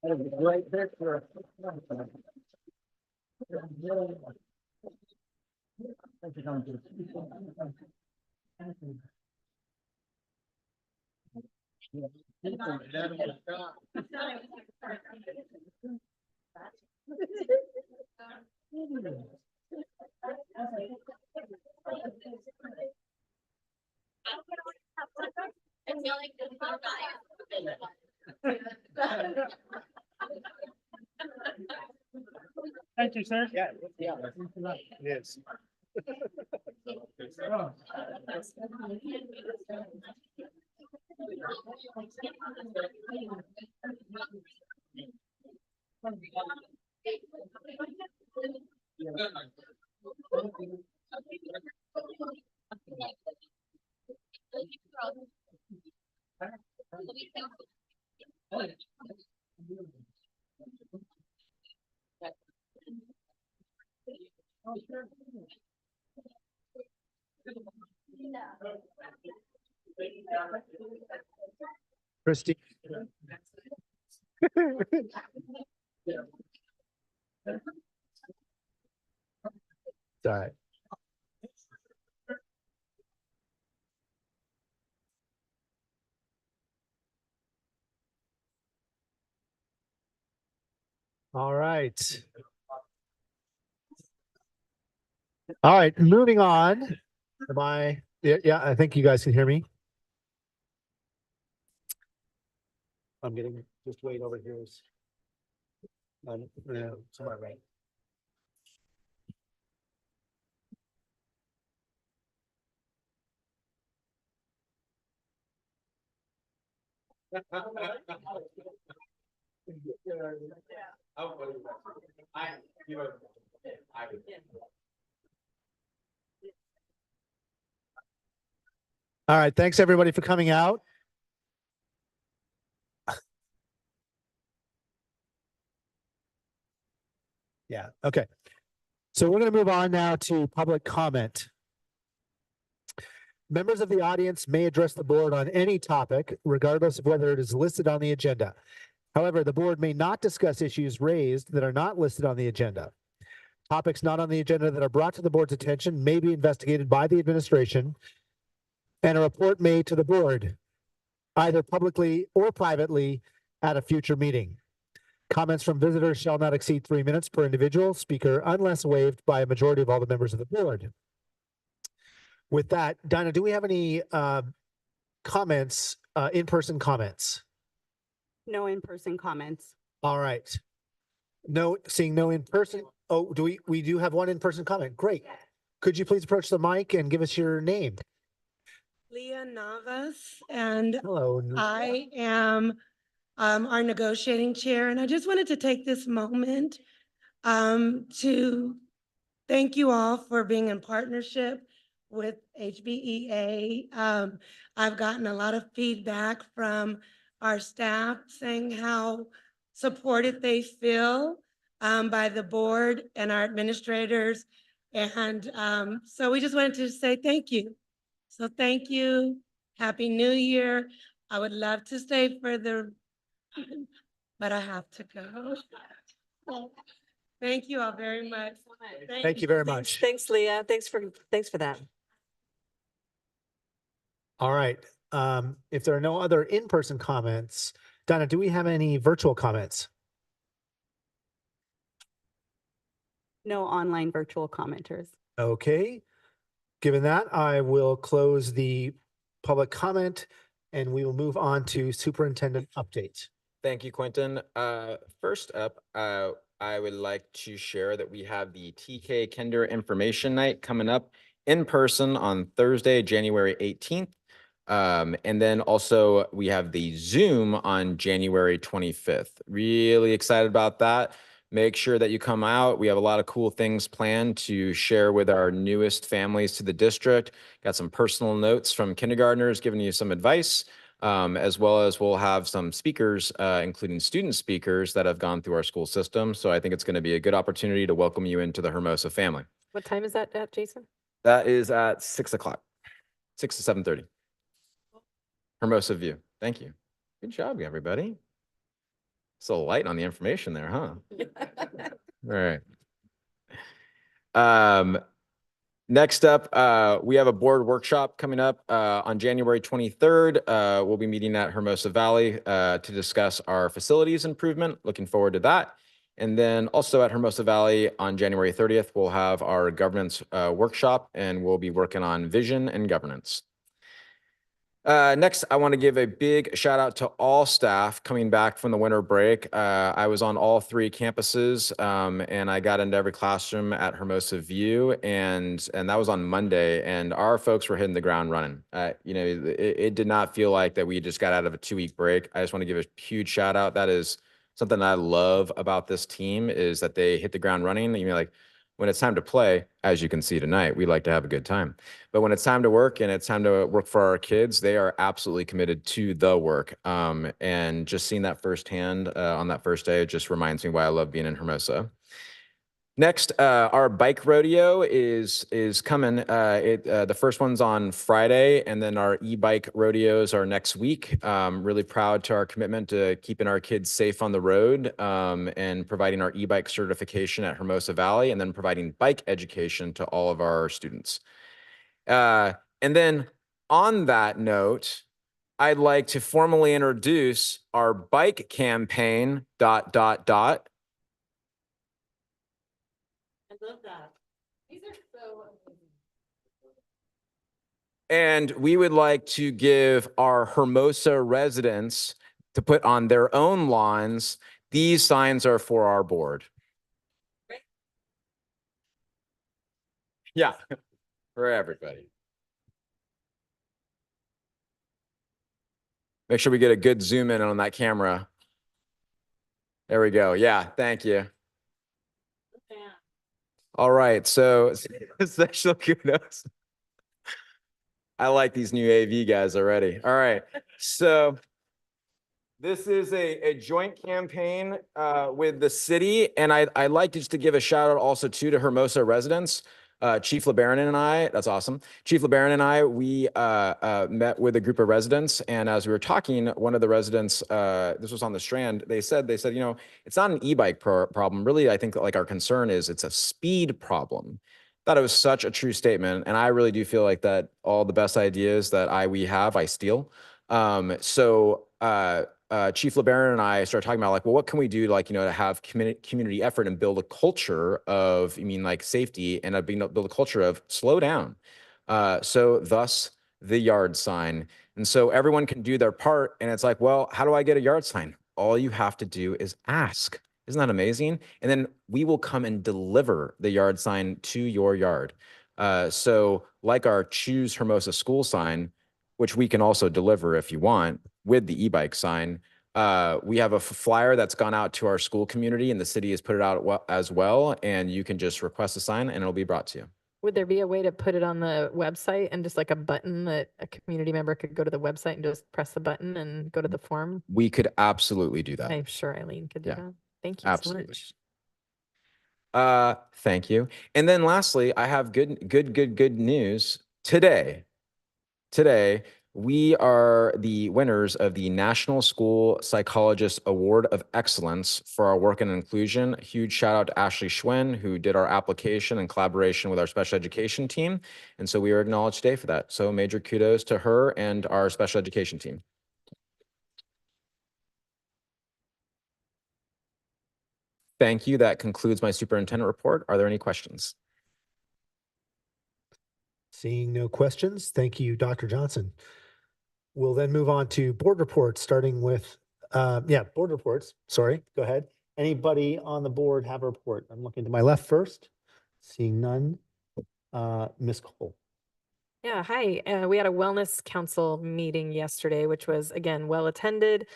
is a great picture. Thank you, Tom.
I feel like
Thank you, sir.
Yeah, it is. Christie. It's all right. All right. All right, moving on. Yeah, I think you guys can hear me. I'm getting, just wait over here. Somewhere right. All right, thanks everybody for coming out. Yeah, okay. So we're going to move on now to public comment. Members of the audience may address the board on any topic, regardless of whether it is listed on the agenda. However, the board may not discuss issues raised that are not listed on the agenda. Topics not on the agenda that are brought to the board's attention may be investigated by the administration and a report made to the board, either publicly or privately, at a future meeting. Comments from visitors shall not exceed 3 minutes per individual speaker unless waived by a majority of all the members of the board. With that, Dinah, do we have any comments, in-person comments?
No in-person comments.
All right. No, seeing no in-person. Oh, we do have one in-person comment. Great. Could you please approach the mic and give us your name?
Leah Navas, and
Hello.
I am our negotiating chair, and I just wanted to take this moment to thank you all for being in partnership with HBEA. I've gotten a lot of feedback from our staff saying how supported they feel by the board and our administrators. And so we just wanted to say thank you. So thank you. Happy New Year. I would love to stay further, but I have to go. Thank you all very much.
Thank you very much.
Thanks, Leah. Thanks for that.
All right. If there are no other in-person comments, Donna, do we have any virtual comments?
No online virtual commenters.
Okay. Given that, I will close the public comment and we will move on to superintendent update.
Thank you, Quentin. First up, I would like to share that we have the TK Kinder Information Night coming up in person on Thursday, January 18th. And then also we have the Zoom on January 25th. Really excited about that. Make sure that you come out. We have a lot of cool things planned to share with our newest families to the district. Got some personal notes from kindergartners giving you some advice, as well as we'll have some speakers, including student speakers that have gone through our school system. So I think it's going to be a good opportunity to welcome you into the Hermosa family.
What time is that at, Jason?
That is at 6 o'clock, 6 to 7:30. Hermosa View. Thank you. Good job, everybody. So light on the information there, huh? All right. Next up, we have a board workshop coming up on January 23rd. We'll be meeting at Hermosa Valley to discuss our facilities improvement. Looking forward to that. And then also at Hermosa Valley on January 30th, we'll have our governance workshop and we'll be working on vision and governance. Next, I want to give a big shout out to all staff coming back from the winter break. I was on all 3 campuses, and I got into every classroom at Hermosa View, and that was on Monday. And our folks were hitting the ground running. It did not feel like that we just got out of a 2-week break. I just want to give a huge shout out. That is something I love about this team, is that they hit the ground running. Like when it's time to play, as you can see tonight, we like to have a good time. But when it's time to work and it's time to work for our kids, they are absolutely committed to the work. And just seeing that firsthand on that first day just reminds me why I love being in Hermosa. Next, our bike rodeo is coming. The first one's on Friday, and then our e-bike rodeos are next week. Really proud to our commitment to keeping our kids safe on the road, and providing our e-bike certification at Hermosa Valley, and then providing bike education to all of our students. And then on that note, I'd like to formally introduce our bike campaign,
I love that. These are so amazing.
And we would like to give our Hermosa residents to put on their own lawns. These signs are for our board. Yeah, for everybody. Make sure we get a good zoom in on that camera. There we go. Yeah, thank you. All right, so special kudos. I like these new AV guys already. All right, so this is a joint campaign with the city, and I'd like just to give a shout out also to Hermosa residents. Chief LeBaron and I, that's awesome. Chief LeBaron and I, we met with a group of residents, and as we were talking, one of the residents, this was on the Strand, they said, it's not an e-bike problem. Really, I think like our concern is it's a speed problem. Thought it was such a true statement, and I really do feel like that all the best ideas that we have, I steal. Chief LeBaron and I started talking about like, well, what can we do to have community effort and build a culture of, safety, and build a culture of slow down. So thus the yard sign. And so everyone can do their part. And it's like, well, how do I get a yard sign? All you have to do is ask. Isn't that amazing? And then we will come and deliver the yard sign to your yard. So like our Choose Hermosa School sign, which we can also deliver if you want with the e-bike sign. We have a flyer that's gone out to our school community, and the city has put it out as well. And you can just request a sign and it'll be brought to you.
Would there be a way to put it on the website and just like a button that a community member could go to the website and just press the button and go to the form?
We could absolutely do that.
I'm sure Eileen could do
Yeah,
that. Thank you
absolutely.
so much.
Thank you. And then lastly, I have good news today. Today, we are the winners of the National School Psychologist Award of Excellence for our work in inclusion. A huge shout out to Ashley Schwen, who did our application in collaboration with our special education team. And so we are acknowledged today for that. So major kudos to her and our special education team. Thank you. That concludes my superintendent report. Are there any questions?
Seeing no questions, thank you, Dr. Johnson. We'll then move on to board reports, starting with, board reports. Sorry, go ahead. Anybody on the board have a report? I'm looking to my left first. Seeing none. Ms. Cole.
Yeah, hi. We had a wellness council meeting yesterday, which was again well attended.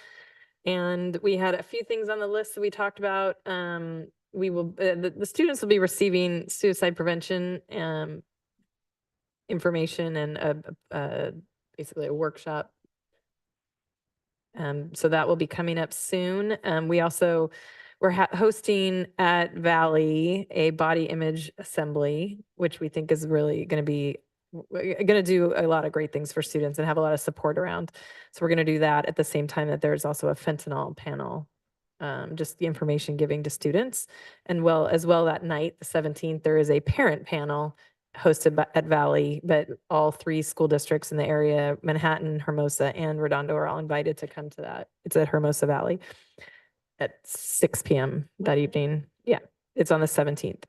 And we had a few things on the list that we talked about. We will the students will be receiving suicide prevention information and basically a workshop. So that will be coming up soon. We're hosting at Valley a body image assembly, which we think is really going to do a lot of great things for students and have a lot of support around. So we're going to do that at the same time that there's also a fentanyl panel, just the information giving to students. And as well that night, the 17th, there is a parent panel hosted at Valley, but all 3 school districts in the area, Manhattan, Hermosa, and Redondo, are all invited to come to that. It's at Hermosa Valley at 6 p.m. that evening. Yeah, it's on the 17th.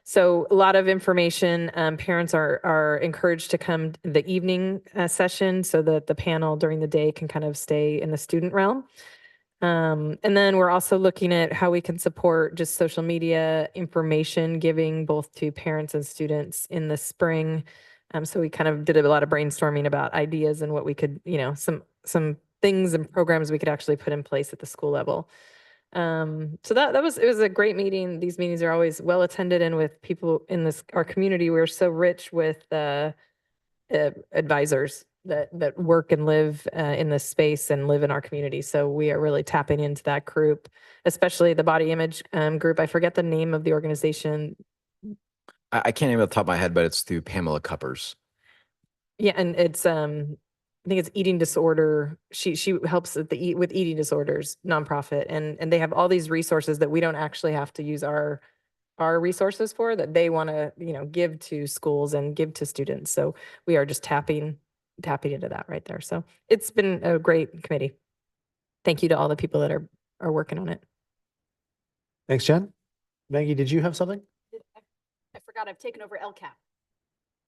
So a lot of information. Parents are encouraged to come to the evening session so that the panel during the day can kind of stay in the student realm. And then we're also looking at how we can support just social media information giving both to parents and students in the spring. So we kind of did a lot of brainstorming about ideas and what we could, some things and programs we could actually put in place at the school level. So it was a great meeting. These meetings are always well attended, and with people in our community, we're so rich with advisors that work and live in this space and live in our community. So we are really tapping into that group, especially the body image group. I forget the name of the organization.
I can't name it off the top of my head, but it's through Pamela Cuppers.
Yeah, and it's I think it's eating disorder. She helps with with eating disorders nonprofit, and they have all these resources that we don't actually have to use our resources for, that they want to give to schools and give to students. So we are just tapping into that right there. So it's been a great committee. Thank you to all the people that are working on it.
Thanks, Jen. Maggie, did you have something?
I forgot I've taken over LCAP.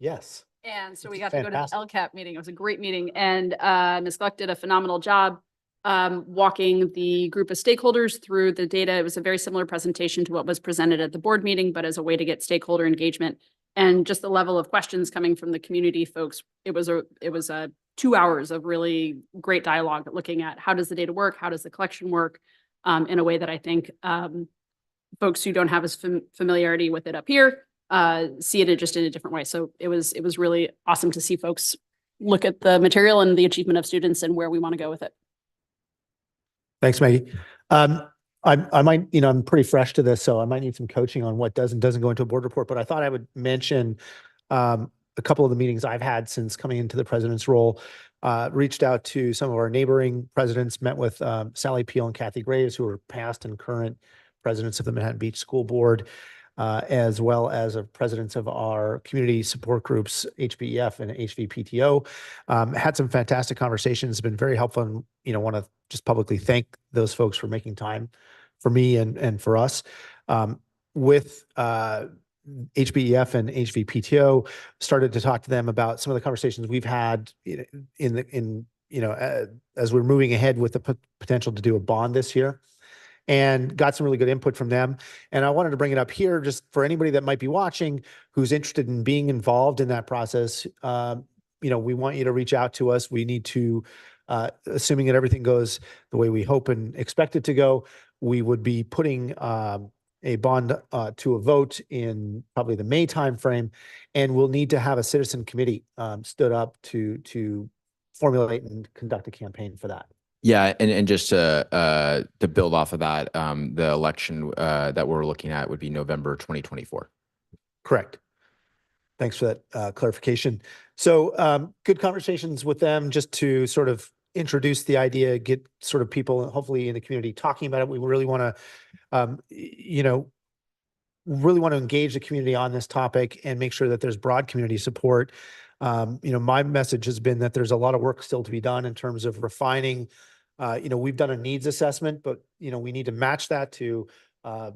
Yes.
And so we
Which
got
is
to go to the
fantastic.
LCAP meeting. It was a great meeting, and Ms. Gluck did a phenomenal job walking the group of stakeholders through the data. It was a very similar presentation to what was presented at the board meeting, but as a way to get stakeholder engagement and just the level of questions coming from the community folks. It was a 2 hours of really great dialogue looking at how does the data work, how does the collection work, in a way that I think folks who don't have as familiarity with it up here see it just in a different way. So it was really awesome to see folks look at the material and the achievement of students and where we want to go with it.
Thanks, Maggie. I might, I'm pretty fresh to this, so I might need some coaching on what does and doesn't go into a board report, but I thought I would mention a couple of the meetings I've had since coming into the president's role. Reached out to some of our neighboring presidents, met with Sally Peel and Kathy Graves, who are past and current presidents of the Manhattan Beach School Board, as well as presidents of our community support groups, HBEF and HVPTO. Had some fantastic conversations, been very helpful, and want to just publicly thank those folks for making time for me and for us. With HBEF and HVPTO, started to talk to them about some of the conversations we've had as we're moving ahead with the potential to do a bond this year, and got some really good input from them. And I wanted to bring it up here just for anybody that might be watching who's interested in being involved in that process. We want you to reach out to us. We need to, assuming that everything goes the way we hope and expect it to go, we would be putting a bond to a vote in probably the May timeframe, and we'll need to have a citizen committee stood up to formulate and conduct a campaign for that.
Yeah, and just to build off of that, the election that we're looking at would be November 2024.
Correct. Thanks for that clarification. So good conversations with them just to sort of introduce the idea, get sort of people hopefully in the community talking about it. We really want to, really want to engage the community on this topic and make sure that there's broad community support. My message has been that there's a lot of work still to be done in terms of refining. We've done a needs assessment, but, we need to match that to, a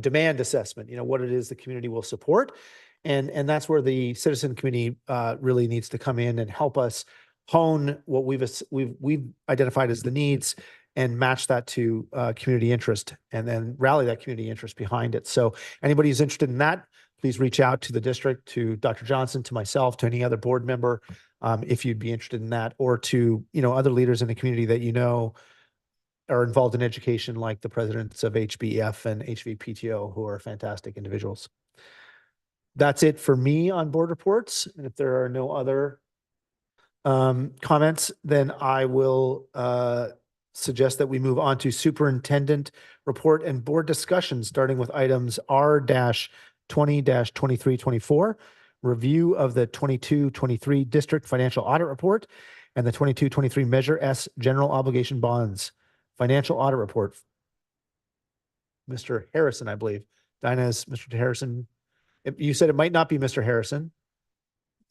demand assessment, what it is the community will support. And that's where the citizen committee really needs to come in and help us hone what we've identified as the needs and match that to community interest, and then rally that community interest behind it. So anybody who's interested in that, please reach out to the district, to Dr. Johnson, to myself, to any other board member, if you'd be interested in that, or to, other leaders in the community that are involved in education, like the presidents of HBEF and HVPTO, who are fantastic individuals. That's it for me on board reports. And if there are no other comments, then I will suggest that we move on to superintendent report and board discussion, starting with items R-20-2324, review of the 22-23 district financial audit report and the 22-23 Measure S general obligation bonds financial audit report. Mr. Harrison, I believe. Dinah is Mr. Harrison. You said it might not be Mr. Harrison.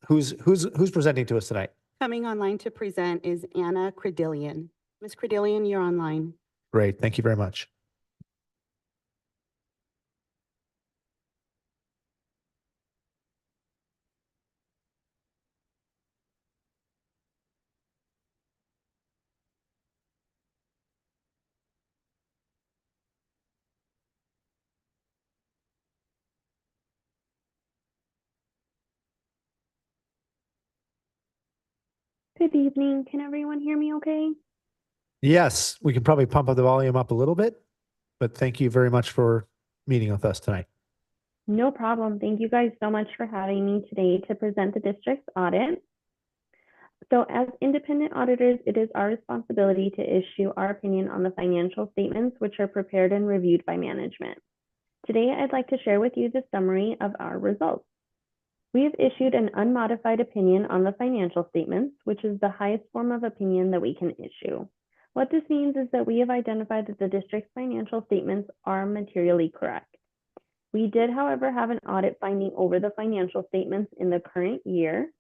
Who's presenting to us tonight?
Coming online to present is Anna Credillion. Ms. Credillion, you're online.
Great. Thank you very much.
Good evening. Can everyone hear me okay?
Yes, we can probably pump up the volume up a little bit, but thank you very much for meeting with us tonight.
No problem. Thank you guys so much for having me today to present the district's audit. So as independent auditors, it is our responsibility to issue our opinion on the financial statements, which are prepared and reviewed by management. Today, I'd like to share with you the summary of our results. We have issued an unmodified opinion on the financial statements, which is the highest form of opinion that we can issue. What this means is that we have identified that the district's financial statements are materially correct. We did, however, have an audit finding over the financial statements in the current year.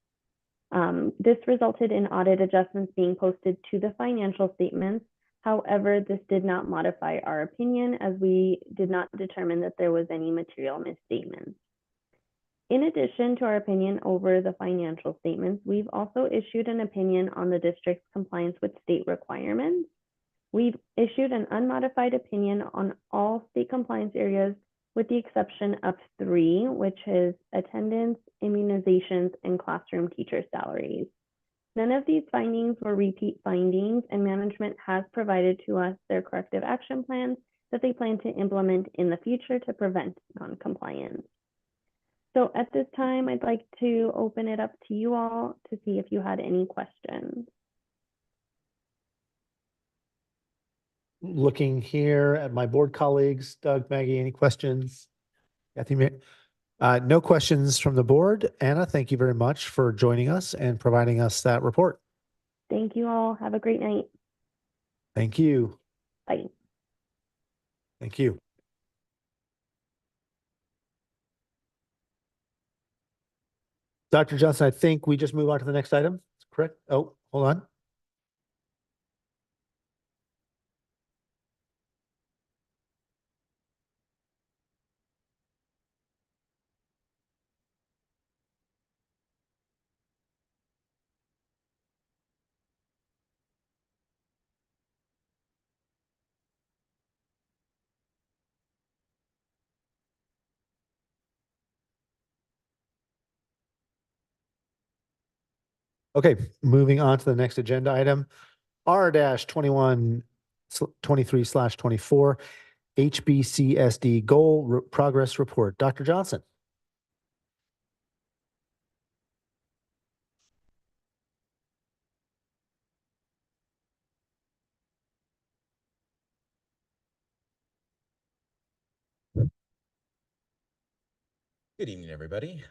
This resulted in audit adjustments being posted to the financial statements. However, this did not modify our opinion as we did not determine that there was any material misstatements. In addition to our opinion over the financial statements, we've also issued an opinion on the district's compliance with state requirements. We've issued an unmodified opinion on all state compliance areas with the exception of 3, which is attendance, immunizations, and classroom teacher salaries. None of these findings were repeat findings, and management has provided to us their corrective action plans that they plan to implement in the future to prevent non-compliance. So at this time, I'd like to open it up to you all to see if you had any questions.
Looking here at my board colleagues, Doug, Maggie, any questions? Kathy, no questions from the board. Anna, thank you very much for joining us and providing us that report.
Thank you all. Have a great night.
Thank you.
Bye.
Thank you. Dr. Johnson, I think we just move on to the next item. Correct? Oh, hold on. Okay, moving on to the next agenda item, R-2123/24, HBCSD Goal Progress Report. Dr. Johnson.
Good evening, everybody.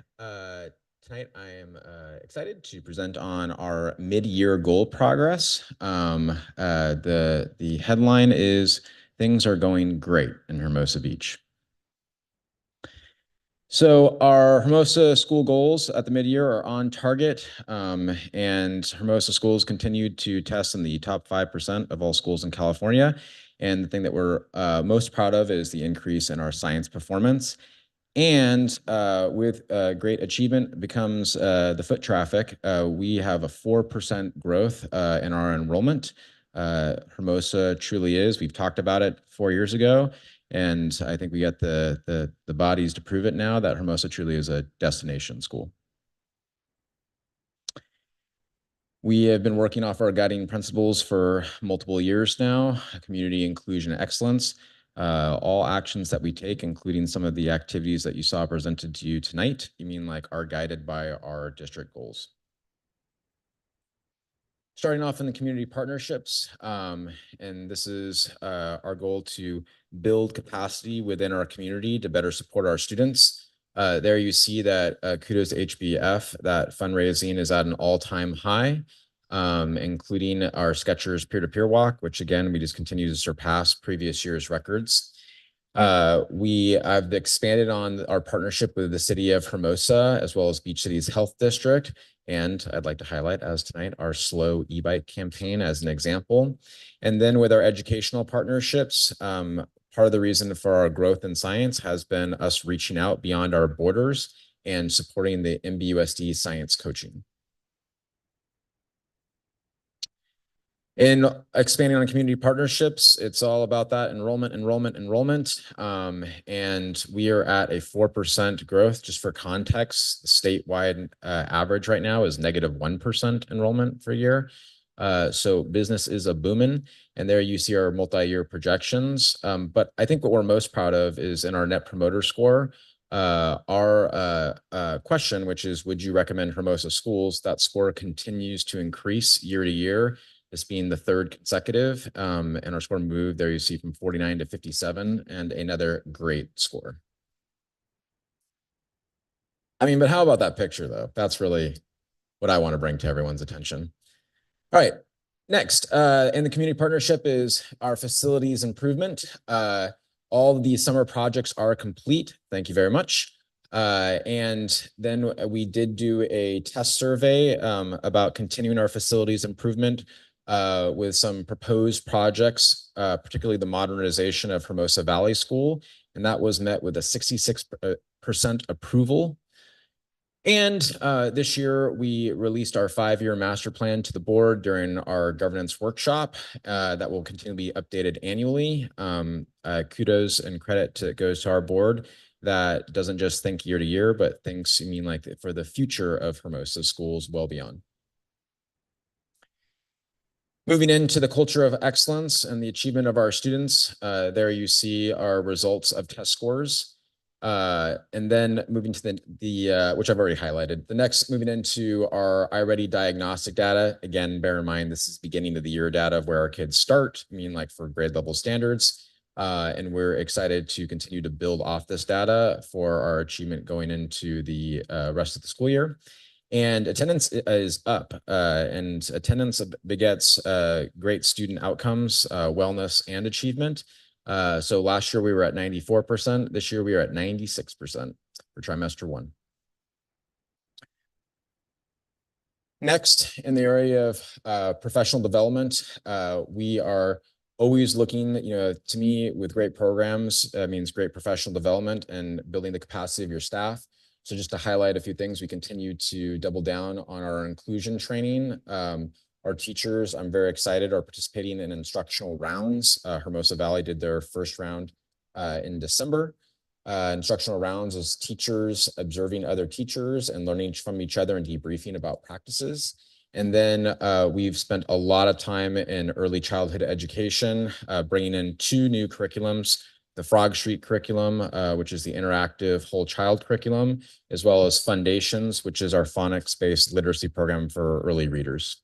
Tonight I am excited to present on our mid-year goal progress. The headline is "Things are going great in Hermosa Beach." So our Hermosa school goals at the mid-year are on target, and Hermosa schools continued to test in the top 5% of all schools in California. And the thing that we're most proud of is the increase in our science performance. And with great achievement becomes the foot traffic. We have a 4% growth in our enrollment. Hermosa truly is. We've talked about it 4 years ago, and I think we got the bodies to prove it now that Hermosa truly is a destination school. We have been working off our guiding principles for multiple years now: community inclusion excellence. All actions that we take, including some of the activities that you saw presented to you tonight, are guided by our district goals. Starting off in the community partnerships, and this is our goal to build capacity within our community to better support our students. There you see that kudos to HBF, that fundraising is at an all-time high, including our Skechers peer-to-peer walk, which again, we just continue to surpass previous year's records. We have expanded on our partnership with the city of Hermosa, as well as Beach City's Health District. And I'd like to highlight, as tonight, our slow e-bike campaign as an example. And then with our educational partnerships, part of the reason for our growth in science has been us reaching out beyond our borders and supporting the MBUSD science coaching. In expanding on community partnerships, it's all about that enrollment. And we are at a 4% growth. Just for context, the statewide average right now is -1% enrollment for a year. So business is a booming, and there you see our multi-year projections. But I think what we're most proud of is in our Net Promoter Score, our question, which is, would you recommend Hermosa schools? That score continues to increase year to year. This being the third consecutive, and our score moved there. You see from 49 to 57, and another great score. I mean, but how about that picture though? That's really what I want to bring to everyone's attention. All right, next in the community partnership is our facilities improvement. All of these summer projects are complete. Thank you very much. And then we did do a test survey about continuing our facilities improvement with some proposed projects, particularly the modernization of Hermosa Valley School. And that was met with a 66% approval. And this year, we released our 5-year master plan to the board during our governance workshop that will continue to be updated annually. Kudos and credit goes to our board that doesn't just think year to year, but thinks, like for the future of Hermosa schools well beyond. Moving into the culture of excellence and the achievement of our students, there you see our results of test scores. And then moving to the which I've already highlighted. The next, moving into our iReady diagnostic data. Again, bear in mind, this is beginning of the year data of where our kids start, like for grade level standards. And we're excited to continue to build off this data for our achievement going into the rest of the school year. And attendance is up, and attendance begets great student outcomes, wellness, and achievement. So last year we were at 94%. This year we are at 96% for trimester 1. Next, in the area of professional development, we are always looking, to me, with great programs, means great professional development and building the capacity of your staff. So just to highlight a few things, we continue to double down on our inclusion training. Our teachers, I'm very excited, are participating in instructional rounds. Hermosa Valley did their first round in December. Instructional rounds is teachers observing other teachers and learning from each other and debriefing about practices. And then we've spent a lot of time in early childhood education, bringing in 2 new curriculums. The Frog Street curriculum, which is the interactive whole child curriculum, as well as Foundations, which is our phonics-based literacy program for early readers.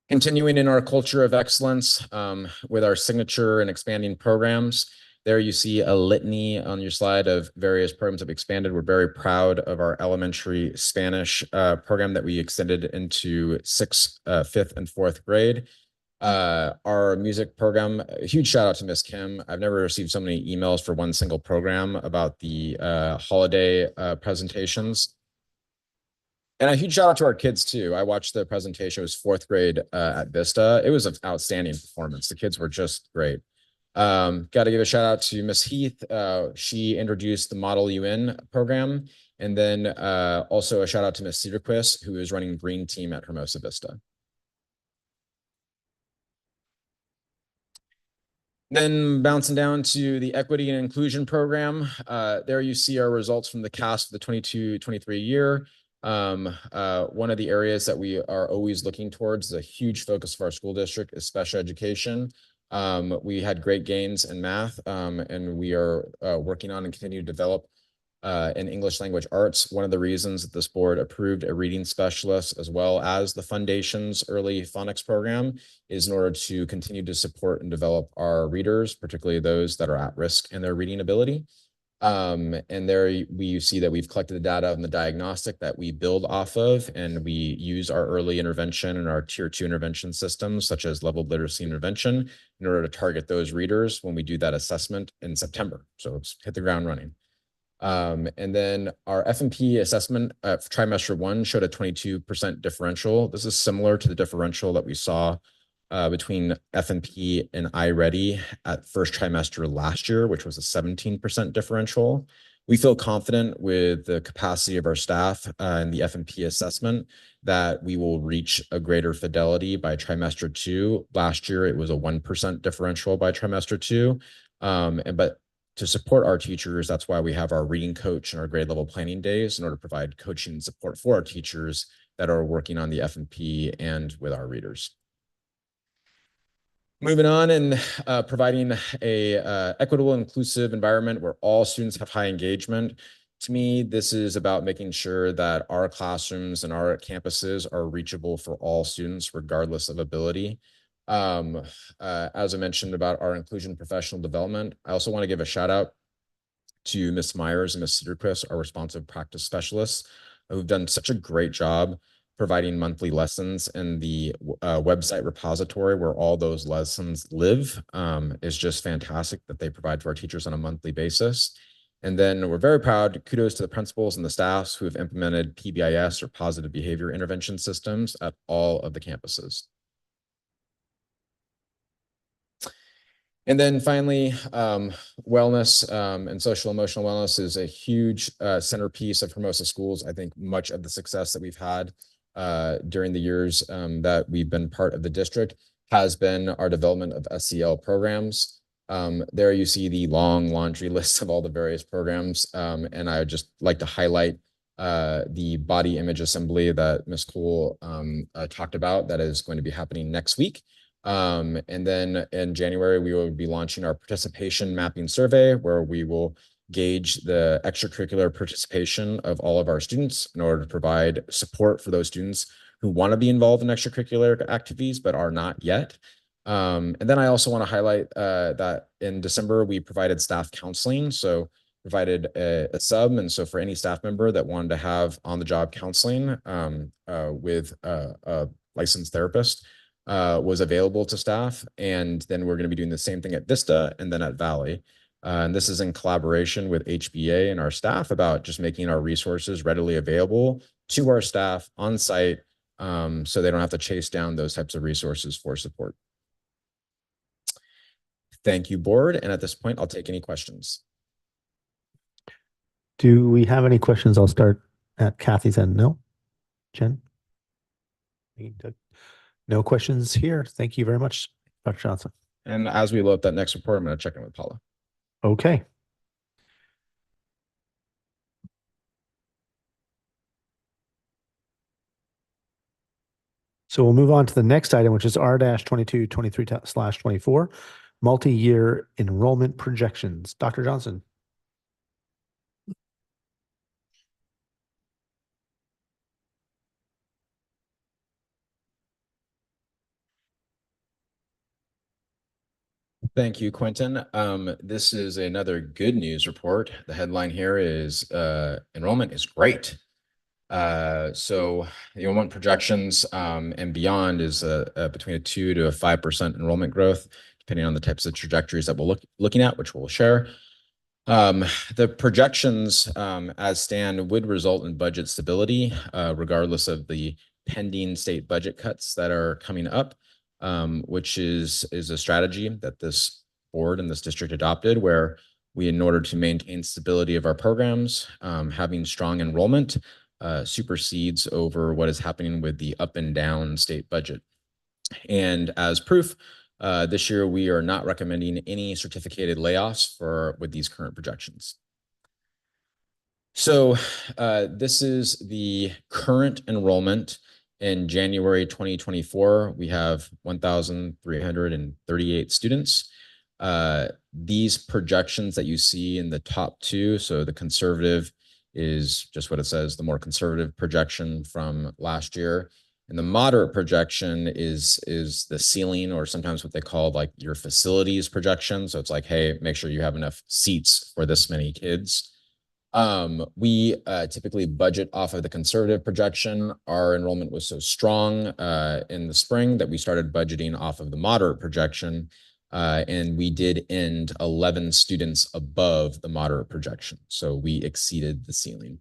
Continuing in our culture of excellence with our signature and expanding programs. There you see a litany on your slide of various programs that we expanded. We're very proud of our elementary Spanish program that we extended into 6th, 5th, and 4th grade. Our music program, a huge shout out to Miss Kim. I've never received so many emails for one single program about the holiday presentations. And a huge shout out to our kids too. I watched the presentation. It was 4th grade at Vista. It was an outstanding performance. The kids were just great. Got to give a shout out to Miss Heath. She introduced the Model UN program. And then also a shout out to Miss Cedarquist, who is running Green Team at Hermosa Vista. Then bouncing down to the equity and inclusion program. There you see our results from the CAS for the 22-23 year. One of the areas that we are always looking towards, is a huge focus of our school district, is special education. We had great gains in math, and we are working on and continue to develop in English language arts. One of the reasons that this board approved a reading specialist as well as the Foundations early phonics program is in order to continue to support and develop our readers, particularly those that are at risk in their reading ability. And there you see that we've collected the data on the diagnostic that we build off of, and we use our early intervention and our tier 2 intervention systems, such as level literacy intervention, in order to target those readers when we do that assessment in September. So let's hit the ground running. And then our F&P assessment for trimester 1 showed a 22% differential. This is similar to the differential that we saw between F&P and iReady at first trimester last year, which was a 17% differential. We feel confident with the capacity of our staff and the F&P assessment that we will reach a greater fidelity by trimester 2. Last year, it was a 1% differential by trimester 2. But to support our teachers, that's why we have our reading coach and our grade level planning days in order to provide coaching and support for our teachers that are working on the F&P and with our readers. Moving on and providing a equitable, inclusive environment where all students have high engagement. To me, this is about making sure that our classrooms and our campuses are reachable for all students, regardless of ability. As I mentioned about our inclusion professional development, I also want to give a shout out to Ms. Myers and Ms. Cedarquist, our responsive practice specialists, who've done such a great job providing monthly lessons, and the website repository where all those lessons live is just fantastic that they provide to our teachers on a monthly basis. And then we're very proud, kudos to the principals and the staffs who have implemented PBIS or positive behavior intervention systems at all of the campuses. And then finally, wellness and social emotional wellness is a huge centerpiece of Hermosa schools. I think much of the success that we've had during the years that we've been part of the district has been our development of SEL programs. There you see the long laundry list of all the various programs. And I would just like to highlight the body image assembly that Ms. Cole talked about that is going to be happening next week. And then in January, we will be launching our participation mapping survey, where we will gauge the extracurricular participation of all of our students in order to provide support for those students who want to be involved in extracurricular activities but are not yet. And then I also want to highlight that in December, we provided staff counseling. So provided a sub. And so for any staff member that wanted to have on-the-job counseling with a licensed therapist, was available to staff. And then we're going to be doing the same thing at Vista and then at Valley. And this is in collaboration with HBA and our staff about just making our resources readily available to our staff on site, so they don't have to chase down those types of resources for support. Thank you, board. And at this point, I'll take any questions.
Do we have any questions? I'll start at Kathy's end. No? Jen? No questions here. Thank you very much, Dr. Johnson.
And as we load up that next report, I'm going to check in with Paula.
Okay. So we'll move on to the next item, which is R-2223/24, multi-year enrollment projections. Dr. Johnson.
Thank you, Quentin. This is another good news report. The headline here is enrollment is great. So the enrollment projections and beyond is between a 2 to 5% enrollment growth, depending on the types of trajectories that we're looking at, which we'll share. The projections as stand would result in budget stability, regardless of the pending state budget cuts that are coming up. Which is a strategy that this board and this district adopted, where we, in order to maintain stability of our programs, having strong enrollment supersedes over what is happening with the up and down state budget. And as proof, this year we are not recommending any certificated layoffs with these current projections. So this is the current enrollment. In January 2024, we have 1,338 students. These projections that you see in the top two, so the conservative is just what it says, the more conservative projection from last year. And the moderate projection is the ceiling, or sometimes what they call like your facilities projection. So it's like, hey, make sure you have enough seats for this many kids. We typically budget off of the conservative projection. Our enrollment was so strong in the spring that we started budgeting off of the moderate projection, and we did end 11 students above the moderate projection. So we exceeded the ceiling.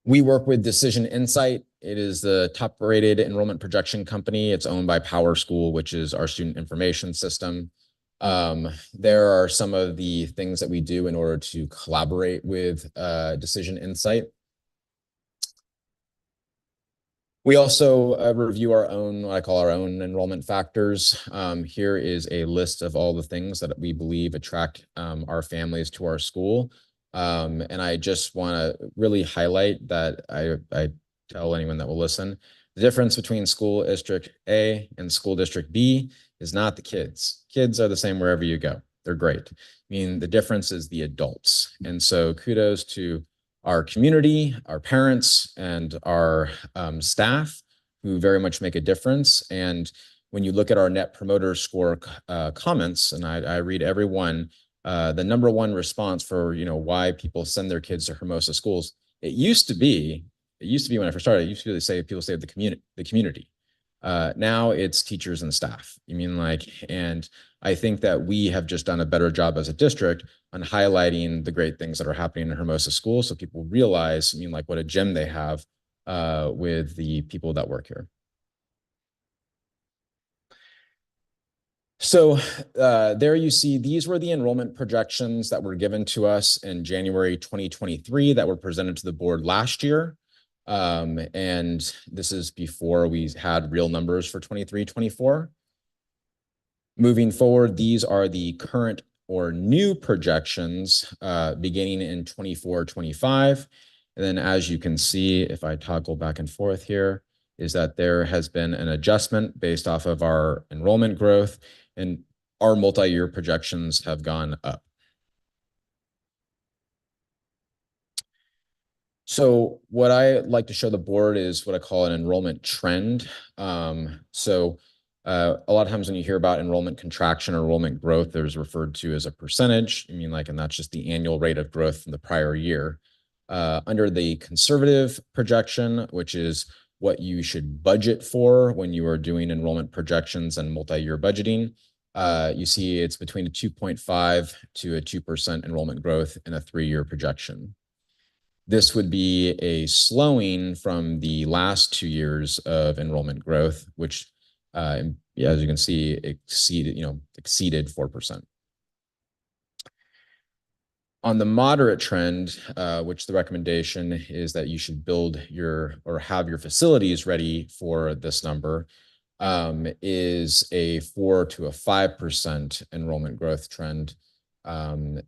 We work with Decision Insight. It is the top-rated enrollment projection company. It's owned by PowerSchool, which is our student information system. There are some of the things that we do in order to collaborate with Decision Insight. We also review our own, what I call our own enrollment factors. Here is a list of all the things that we believe attract our families to our school. And I just want to really highlight that I tell anyone that will listen, the difference between school district A and school district B is not the kids. Kids are the same wherever you go. They're great. I mean, the difference is the adults. And so kudos to our community, our parents, and our staff who very much make a difference. And when you look at our Net Promoter Score comments, and I read every one, the #1 response for why people send their kids to Hermosa schools, it used to be when I first started, it used to be people say the community. Now it's teachers and staff. And I think that we have just done a better job as a district on highlighting the great things that are happening in Hermosa schools, so people realize, what a gem they have with the people that work here. So there you see, these were the enrollment projections that were given to us in January 2023 that were presented to the board last year. And this is before we had real numbers for 23-24. Moving forward, these are the current or new projections beginning in 24-25. And then as you can see, if I toggle back and forth here, is that there has been an adjustment based off of our enrollment growth, and our multi-year projections have gone up. So what I like to show the board is what I call an enrollment trend. A lot of times when you hear about enrollment contraction or enrollment growth, there's referred to as a percentage. And that's just the annual rate of growth from the prior year. Under the conservative projection, which is what you should budget for when you are doing enrollment projections and multi-year budgeting, you see it's between a 2.5 to a 2% enrollment growth in a 3-year projection. This would be a slowing from the last 2 years of enrollment growth, which, as you can see, exceeded 4%. On the moderate trend, which the recommendation is that you should build or have your facilities ready for this number, is a 4 to a 5% enrollment growth trend, the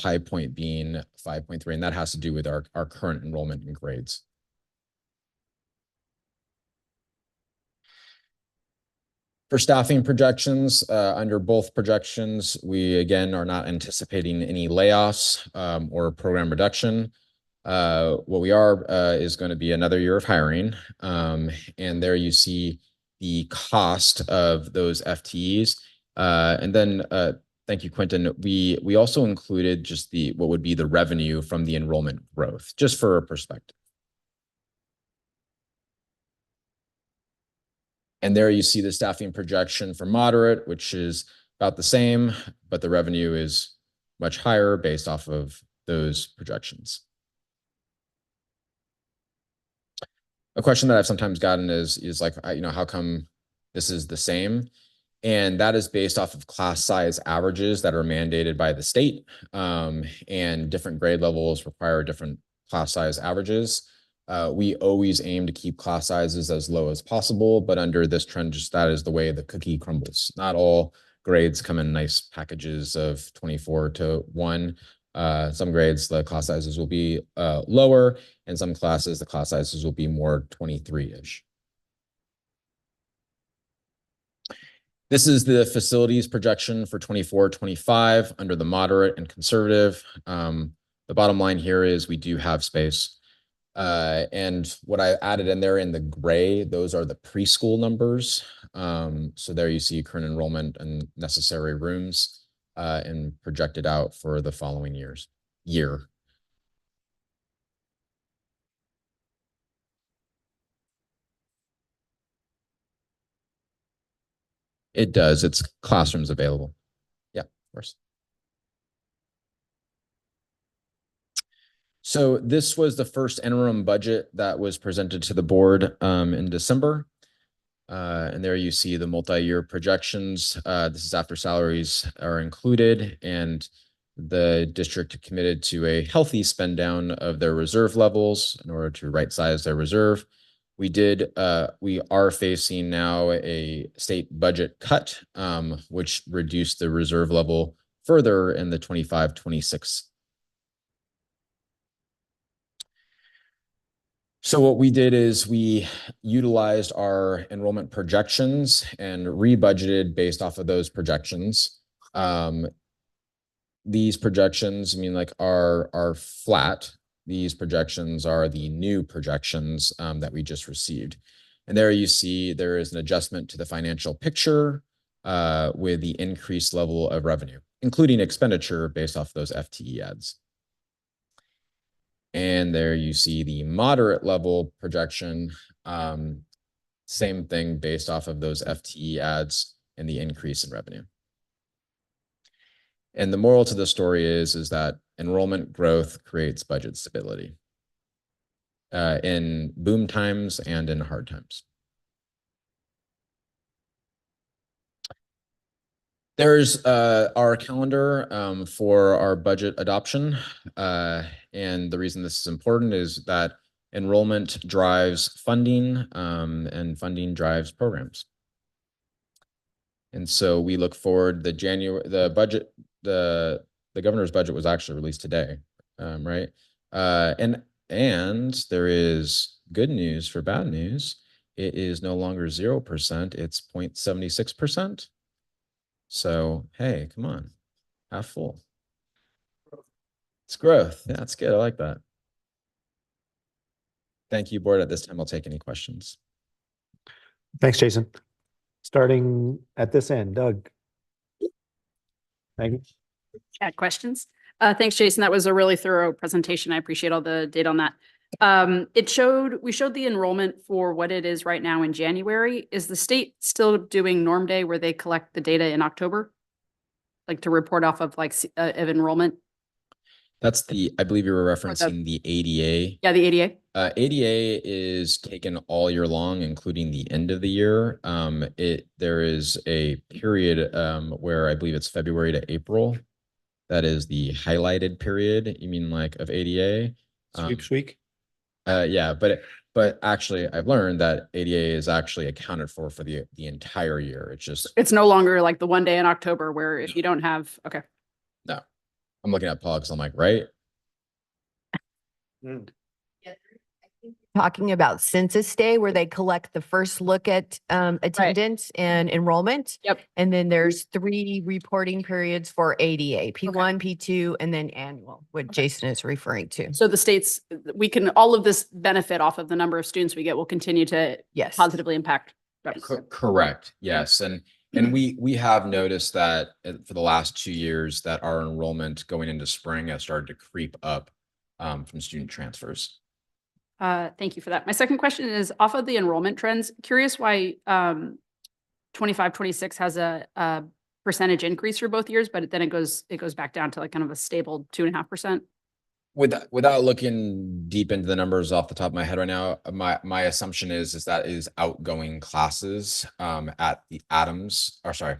high point being 5.3, and that has to do with our current enrollment and grades. For staffing projections, under both projections, we again are not anticipating any layoffs or program reduction. What we are is going to be another year of hiring, and there you see the cost of those FTEs, and then thank you, Quentin. We also included just what would be the revenue from the enrollment growth, just for a perspective. And there you see the staffing projection for moderate, which is about the same, but the revenue is much higher based off of those projections. A question that I've sometimes gotten is like, how come this is the same? And that is based off of class size averages that are mandated by the state, and different grade levels require different class size averages. We always aim to keep class sizes as low as possible, but under this trend, just that is the way the cookie crumbles. Not all grades come in nice packages of 24-1. Some grades, the class sizes will be lower, and some classes, the class sizes will be more 23-ish. This is the facilities projection for 24-25 under the moderate and conservative. The bottom line here is we do have space. And what I added in there in the gray, those are the preschool numbers. So there you see current enrollment and necessary rooms and projected out for the following year. It does. It's classrooms available. Yeah, of course. So this was the first interim budget that was presented to the board in December. And there you see the multi-year projections. This is after salaries are included, and the district committed to a healthy spend down of their reserve levels in order to right size their reserve. We are facing now a state budget cut, which reduced the reserve level further in the 25-26. So what we did is we utilized our enrollment projections and rebudgeted based off of those projections. These projections, are flat. These projections are the new projections that we just received. And there you see there is an adjustment to the financial picture with the increased level of revenue, including expenditure based off those FTE ads. And there you see the moderate level projection, same thing based off of those FTE ads and the increase in revenue. And the moral to the story is that enrollment growth creates budget stability in boom times and in hard times. There's our calendar for our budget adoption. And the reason this is important is that enrollment drives funding and funding drives programs. And so we look forward, the governor's budget was actually released today, right? And there is good news for bad news. It is no longer 0%, it's 0.76%. So, hey, come on, half full. It's growth. Yeah, that's good. I like that. Thank you, board. At this time, I'll take any questions.
Thanks, Jason. Starting at this end, Doug. Maggie?
Had questions? Thanks, Jason. That was a really thorough presentation. I appreciate all the data on that. We showed the enrollment for what it is right now in January. Is the state still doing Norm Day where they collect the data in October? Like to report off of of enrollment?
That's I believe you were referencing the ADA.
Yeah, the ADA.
ADA is taken all year long, including the end of the year. There is a period where I believe it's February to April. That is the highlighted period. You mean like of ADA?
Sweeps week?
Yeah, but actually I've learned that ADA is actually accounted for the entire year.
It's no longer like the one day in October where if you don't have, okay.
No, I'm looking at Paul because I'm like, right?
Talking about Census Day where they collect the first look at attendance and enrollment.
Yep.
And then there's 3 reporting periods for ADA, P1, P2, and then annual, what Jason is referring to.
So the states, all of this benefit off of the number of students we get will continue to positively impact.
Correct. Yes. And we have noticed that for the last 2 years that our enrollment going into spring has started to creep up from student transfers.
Thank you for that. My second question is off of the enrollment trends. Curious why 25-26 has a percentage increase for both years, but then it goes back down to like kind of a stable 2.5%.
Without looking deep into the numbers off the top of my head right now, my assumption is that is outgoing classes at the Adams. I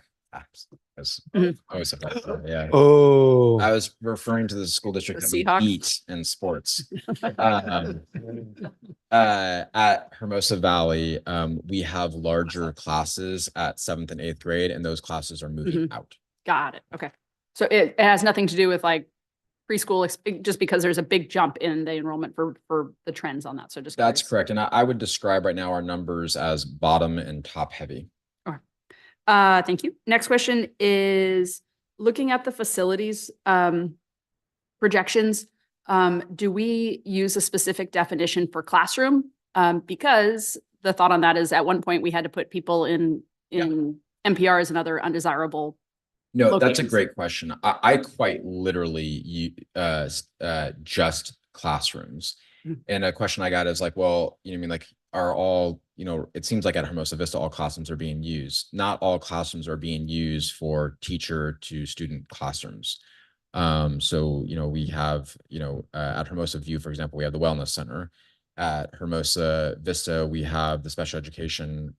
always have that. Yeah.
Oh,
I was referring to the school district that we beat in sports. At Hermosa Valley, we have larger classes at 7th and 8th grade, and those classes are moving out.
Got it. Okay. So it has nothing to do with like preschool, just because there's a big jump in the enrollment for the trends on that. So just
that's correct. And I would describe right now our numbers as bottom and top heavy.
Thank you. Next question is looking at the facilities projections. Do we use a specific definition for classroom? Because the thought on that is at one point we had to put people in MPRs and other undesirable.
No,
locations.
That's a great question. I quite literally just classrooms. And a question I got is like, well, are all, it seems like at Hermosa Vista, all classrooms are being used. Not all classrooms are being used for teacher to student classrooms. So, we have, at Hermosa View, for example, we have the wellness center. at Hermosa Vista, we have the special education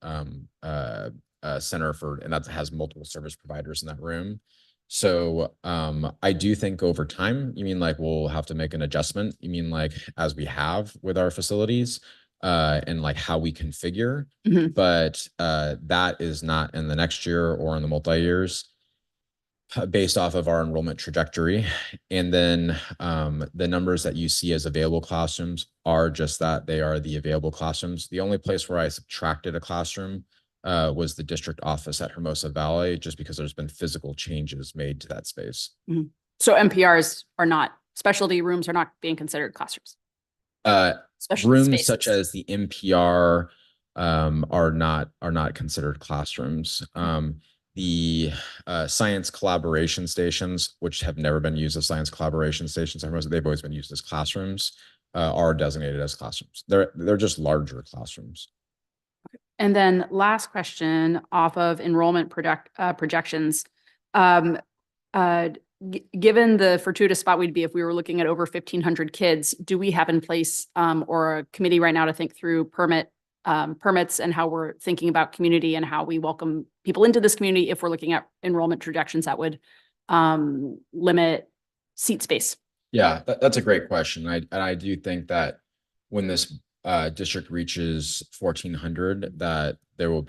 center and that has multiple service providers in that room. So I do think over time, you mean like we'll have to make an adjustment? You mean like as we have with our facilities and like how we configure? But that is not in the next year or in the multi-years. Based off of our enrollment trajectory. And then the numbers that you see as available classrooms are just that, they are the available classrooms. The only place where I subtracted a classroom was the district office at Hermosa Valley, just because there's been physical changes made to that space.
So MPRs are not, specialty rooms are not being considered classrooms. Specialty
Rooms
spaces.
such as the MPR are not considered classrooms. The science collaboration stations, which have never been used as science collaboration stations, they've always been used as classrooms, are designated as classrooms. They're just larger classrooms.
And then last question off of enrollment projections. Given the fortuitous spot we'd be if we were looking at over 1,500 kids, do we have in place or a committee right now to think through permits and how we're thinking about community and how we welcome people into this community if we're looking at enrollment projections that would limit seat space?
Yeah, that's a great question. I do think that when this district reaches 1,400, that there will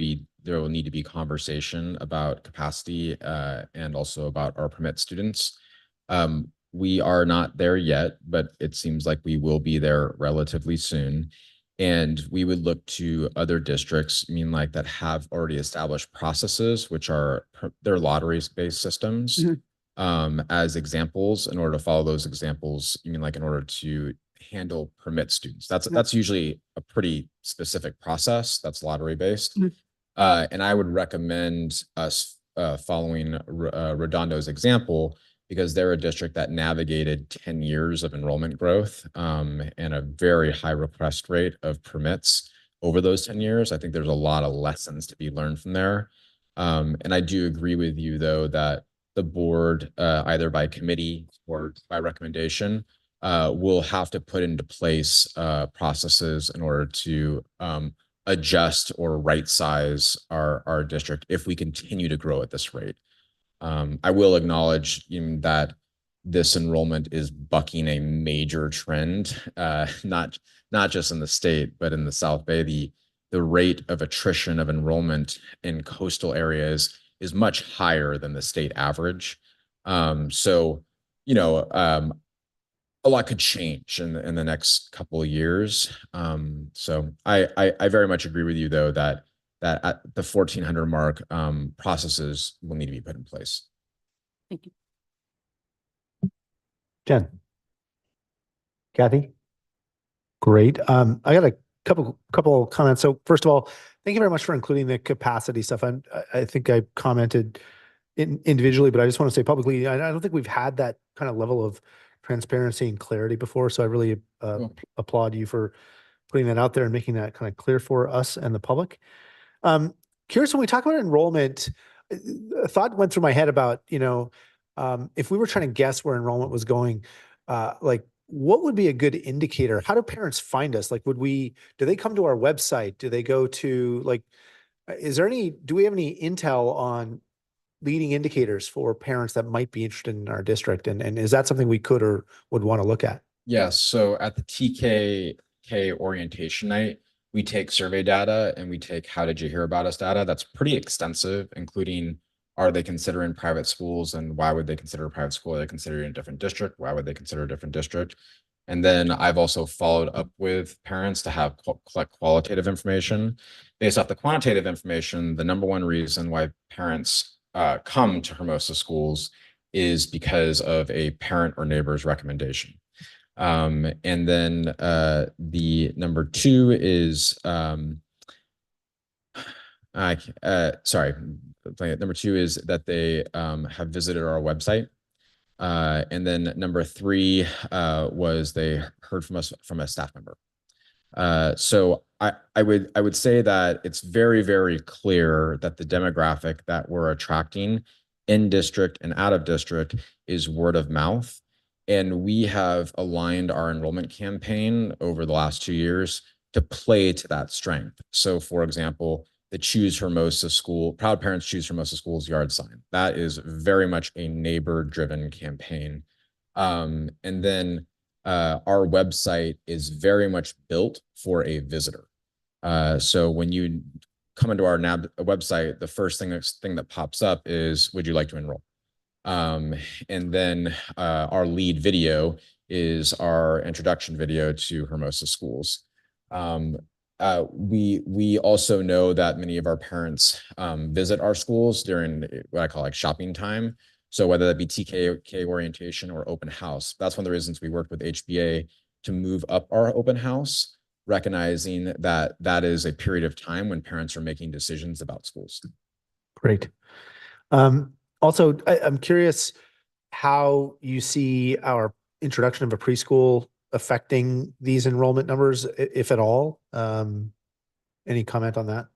need to be conversation about capacity and also about our permit students. We are not there yet, but it seems like we will be there relatively soon. And we would look to other districts, like that have already established processes, which are their lottery-based systems, as examples. In order to follow those examples, in order to handle permit students, that's usually a pretty specific process that's lottery-based. And I would recommend us following Redondo's example, because they're a district that navigated 10 years of enrollment growth and a very high request rate of permits over those 10 years. I think there's a lot of lessons to be learned from there. And I do agree with you, though, that the board, either by committee or by recommendation, will have to put into place processes in order to adjust or right size our district if we continue to grow at this rate. I will acknowledge that this enrollment is bucking a major trend, not just in the state, but in the South Bay. The rate of attrition of enrollment in coastal areas is much higher than the state average. So, a lot could change in the next couple of years. So I very much agree with you, though, that at the 1,400 mark, processes will need to be put in place.
Thank you.
Jen. Kathy? Great. I got a couple of comments. So first of all, thank you very much for including the capacity stuff. I think I commented individually, but I just want to say publicly, I don't think we've had that kind of level of transparency and clarity before. So I really applaud you for putting that out there and making that kind of clear for us and the public. Curious, when we talk about enrollment, a thought went through my head about, if we were trying to guess where enrollment was going, like what would be a good indicator? How do parents find us? Like, do they come to our website? Do they go to do we have any intel on leading indicators for parents that might be interested in our district? And is that something we could or would want to look at?
Yes. So at the TKK orientation night, we take survey data and we take how did you hear about us data. That's pretty extensive, including are they considering private schools and why would they consider a private school? Are they considering a different district? Why would they consider a different district? And then I've also followed up with parents to have collect qualitative information. Based off the quantitative information, the number one reason why parents come to Hermosa schools is because of a parent or neighbor's recommendation. And then the number two is, number two is that they have visited our website. And then number three was they heard from us from a staff member. So I would say that it's very, very clear that the demographic that we're attracting in district and out of district is word of mouth. And we have aligned our enrollment campaign over the last 2 years to play to that strength. So for example, the Choose Hermosa School, Proud Parents Choose Hermosa School's yard sign. That is very much a neighbor-driven campaign. And then our website is very much built for a visitor. So when you come into our website, the first thing that pops up is, would you like to enroll? And then our lead video is our introduction video to Hermosa schools. We also know that many of our parents visit our schools during what I call like shopping time. So whether that be TK orientation or open house, that's one of the reasons we worked with HBA to move up our open house, recognizing that that is a period of time when parents are making decisions about schools.
Great. Also, I'm curious how you see our introduction of a preschool affecting these enrollment numbers, if at all. Any comment on that?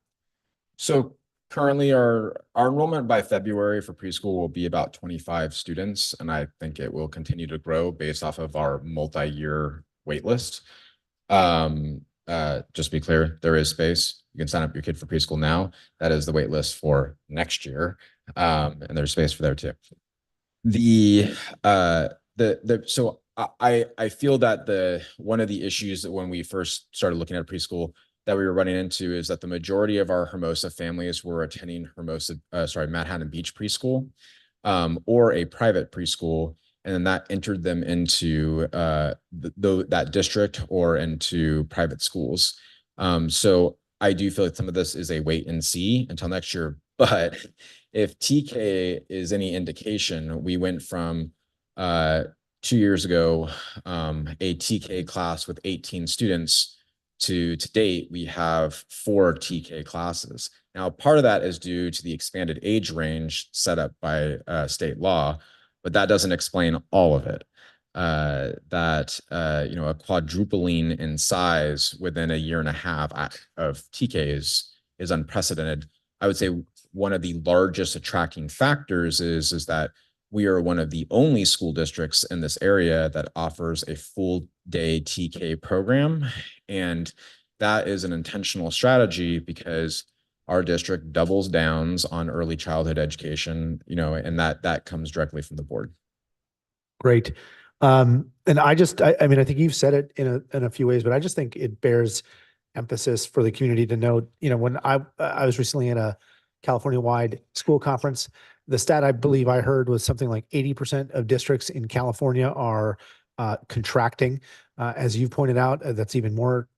So currently our enrollment by February for preschool will be about 25 students, and I think it will continue to grow based off of our multi-year wait list. Just to be clear, there is space. You can sign up your kid for preschool now. That is the wait list for next year. And there's space for there too. So I feel that one of the issues that when we first started looking at preschool that we were running into is that the majority of our Hermosa families were attending Manhattan Beach preschool, or a private preschool, and then that entered them into that district or into private schools. So I do feel like some of this is a wait and see until next year. But if TK is any indication, we went from 2 years ago, a TK class with 18 students to date, we have 4 TK classes. Now, part of that is due to the expanded age range set up by state law, but that doesn't explain all of it. A quadrupling in size within a year and a half of TK is unprecedented. I would say one of the largest attracting factors is that we are one of the only school districts in this area that offers a full day TK program. And that is an intentional strategy because our district doubles down on early childhood education, and that comes directly from the board.
Great. And I mean, I think you've said it in a few ways, but I just think it bears emphasis for the community to know, when I was recently in a California-wide school conference, the stat I believe I heard was something like 80% of districts in California are contracting. As you've pointed out, that's even more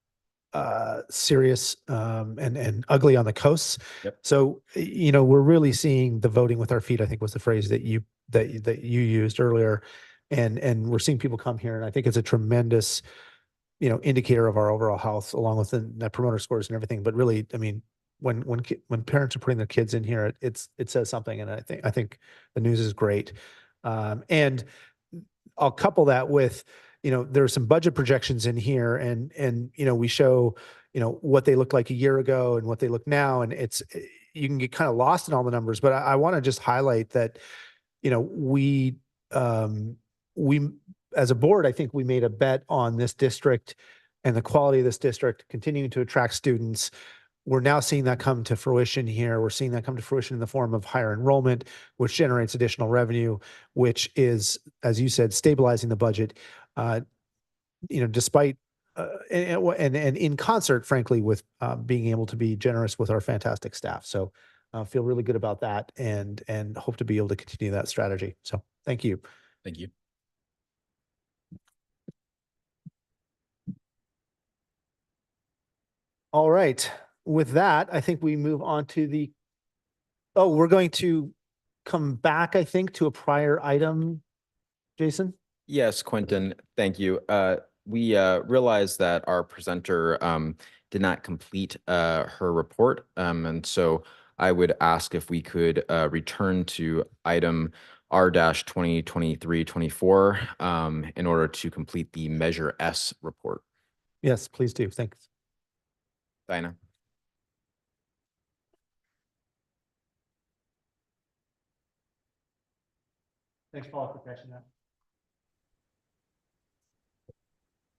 serious and ugly on the coasts.
Yep.
So, we're really seeing the voting with our feet, I think was the phrase that you used earlier. And we're seeing people come here, and I think it's a tremendous, indicator of our overall health, along with the net promoter scores and everything. But really, I mean, when parents are putting their kids in here, it says something. And I think the news is great. And I'll couple that with, there are some budget projections in here, and we show, what they looked like a year ago and what they look now, and you can get kind of lost in all the numbers. But I want to just highlight that, we as a board, I think we made a bet on this district and the quality of this district continuing to attract students. We're now seeing that come to fruition here. We're seeing that come to fruition in the form of higher enrollment, which generates additional revenue, which is, as you said, stabilizing the budget, despite and in concert, frankly, with being able to be generous with our fantastic staff. So feel really good about that, and hope to be able to continue that strategy. So thank you.
Thank you.
All right. With that, I think we move on to we're going to come back, I think, to a prior item, Jason?
Yes, Quentin, thank you. We realized that our presenter did not complete her report. And so I would ask if we could return to item R-2023-24 in order to complete the Measure S report.
Yes, please do. Thanks.
Diana.
Thanks, Paul, for catching that.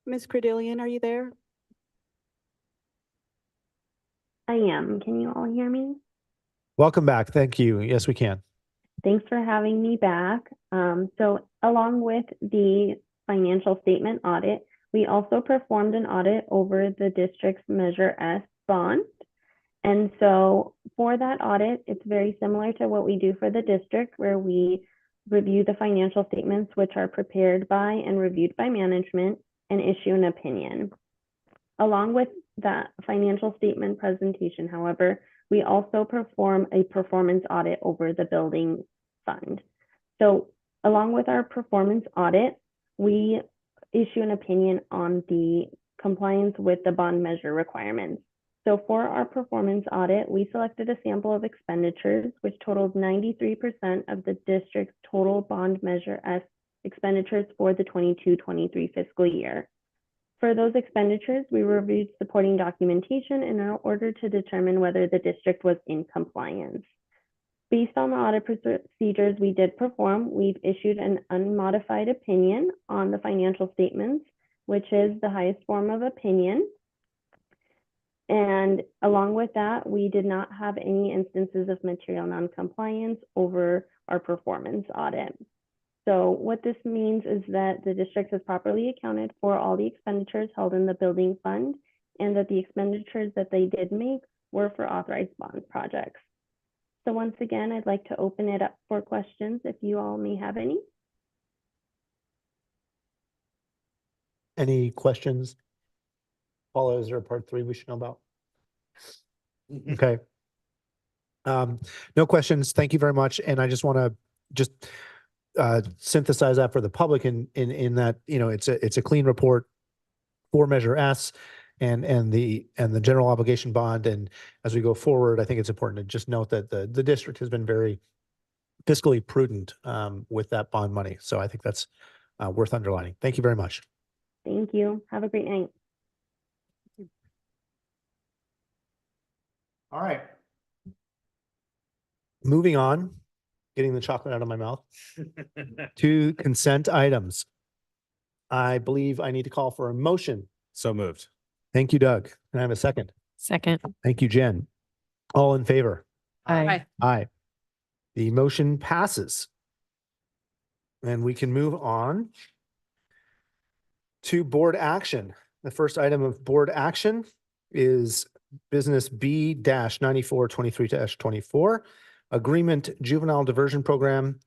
Ms. Credillion, are you there?
I am. Can you all hear me?
Welcome back. Thank you. Yes, we can.
Thanks for having me back. So along with the financial statement audit, we also performed an audit over the district's Measure S bond. And so for that audit, it's very similar to what we do for the district, where we review the financial statements, which are prepared by and reviewed by management, and issue an opinion. Along with that financial statement presentation, however, we also perform a performance audit over the building fund. So along with our performance audit, we issue an opinion on the compliance with the bond measure requirements. So for our performance audit, we selected a sample of expenditures, which totaled 93% of the district's total bond measure S expenditures for the 22-23 fiscal year. For those expenditures, we reviewed supporting documentation in order to determine whether the district was in compliance. Based on the audit procedures we did perform, we've issued an unmodified opinion on the financial statements, which is the highest form of opinion. And along with that, we did not have any instances of material non-compliance over our performance audit. So what this means is that the district has properly accounted for all the expenditures held in the building fund, and that the expenditures that they did make were for authorized bond projects. So once again, I'd like to open it up for questions if you all may have any.
Any questions? Paula, is there a part 3 we should know about? Okay. No questions. Thank you very much. And I just want to synthesize that for the public in that, you know, it's a clean report for Measure S and the general obligation bond. And as we go forward, I think it's important to just note that the district has been very fiscally prudent with that bond money. So I think that's worth underlining. Thank you very much.
Thank you. Have a great night.
All right. Moving on, getting the chocolate out of my mouth to consent items. I believe I need to call for a motion.
So moved.
Thank you, Doug. Can I have a second?
Second.
Thank you, Jen. All in favor?
Aye.
Aye. The motion passes. And we can move on to board action. The first item of board action is business B-9423-24, Agreement Juvenile Diversion Program.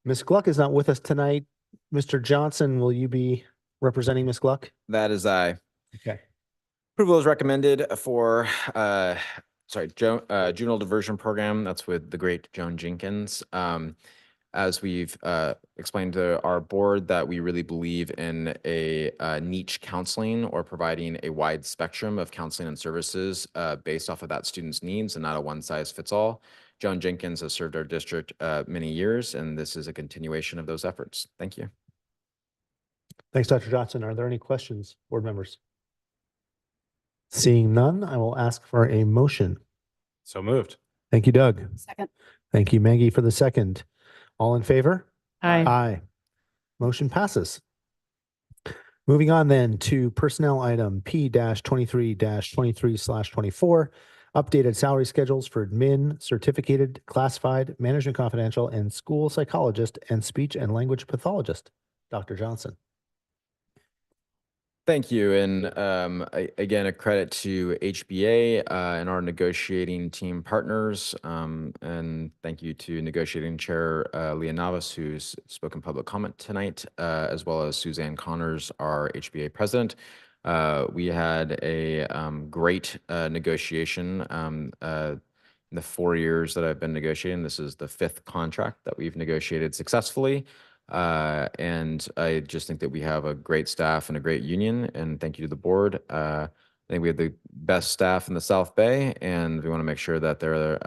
Ms. Gluck is not with us tonight. Mr. Johnson, will you be representing Ms. Gluck?
That is I.
Okay.
Approval is recommended for, juvenile diversion program. That's with the great Joan Jenkins. As we've explained to our board, that we really believe in a niche counseling, or providing a wide spectrum of counseling and services based off of that student's needs and not a one size fits all. Joan Jenkins has served our district many years, and this is a continuation of those efforts. Thank you.
Thanks, Dr. Johnson. Are there any questions, board members? Seeing none, I will ask for a motion.
So moved.
Thank you, Doug.
Second.
Thank you, Maggie, for the second. All in favor?
Aye.
Aye. Motion passes. Moving on then to personnel item P-23-23/24, updated salary schedules for admin, certificated, classified, management confidential, and school psychologist and speech and language pathologist. Dr. Johnson.
Thank you. And again, a credit to HBA and our negotiating team partners. And thank you to negotiating chair Leah Navas, who's spoken public comment tonight, as well as Suzanne Connors, our HBA president. We had a great negotiation in the 4 years that I've been negotiating. This is the 5th contract that we've negotiated successfully. And I just think that we have a great staff and a great union, and thank you to the board. I think we have the best staff in the South Bay, and we want to make sure that they're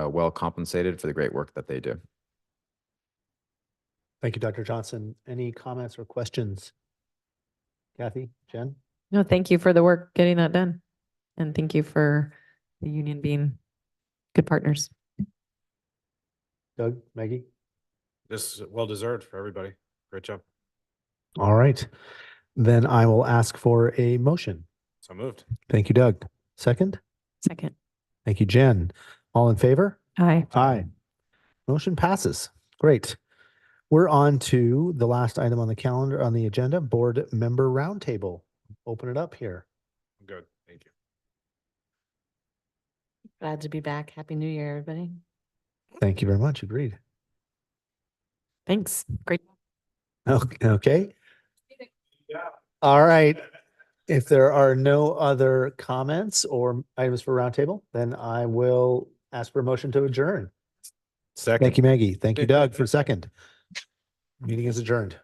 well compensated for the great work that they do.
Thank you, Dr. Johnson. Any comments or questions? Kathy, Jen?
No, thank you for the work getting that done. And thank you for the union being good partners.
Doug, Maggie?
This is well deserved for everybody. Great job.
All right. Then I will ask for a motion.
So moved.
Thank you, Doug. Second?
Second.
Thank you, Jen. All in favor?
Aye.
Aye. Motion passes. Great. We're on to the last item on the calendar, on the agenda, board member roundtable. Open it up here.
Good. Thank you.
Glad to be back. Happy New Year, everybody.
Thank you very much. Agreed.
Thanks. Great.
Okay. All right. If there are no other comments or items for roundtable, then I will ask for a motion to adjourn.
Second.
Thank you, Maggie. Thank you, Doug, for second. Meeting is adjourned.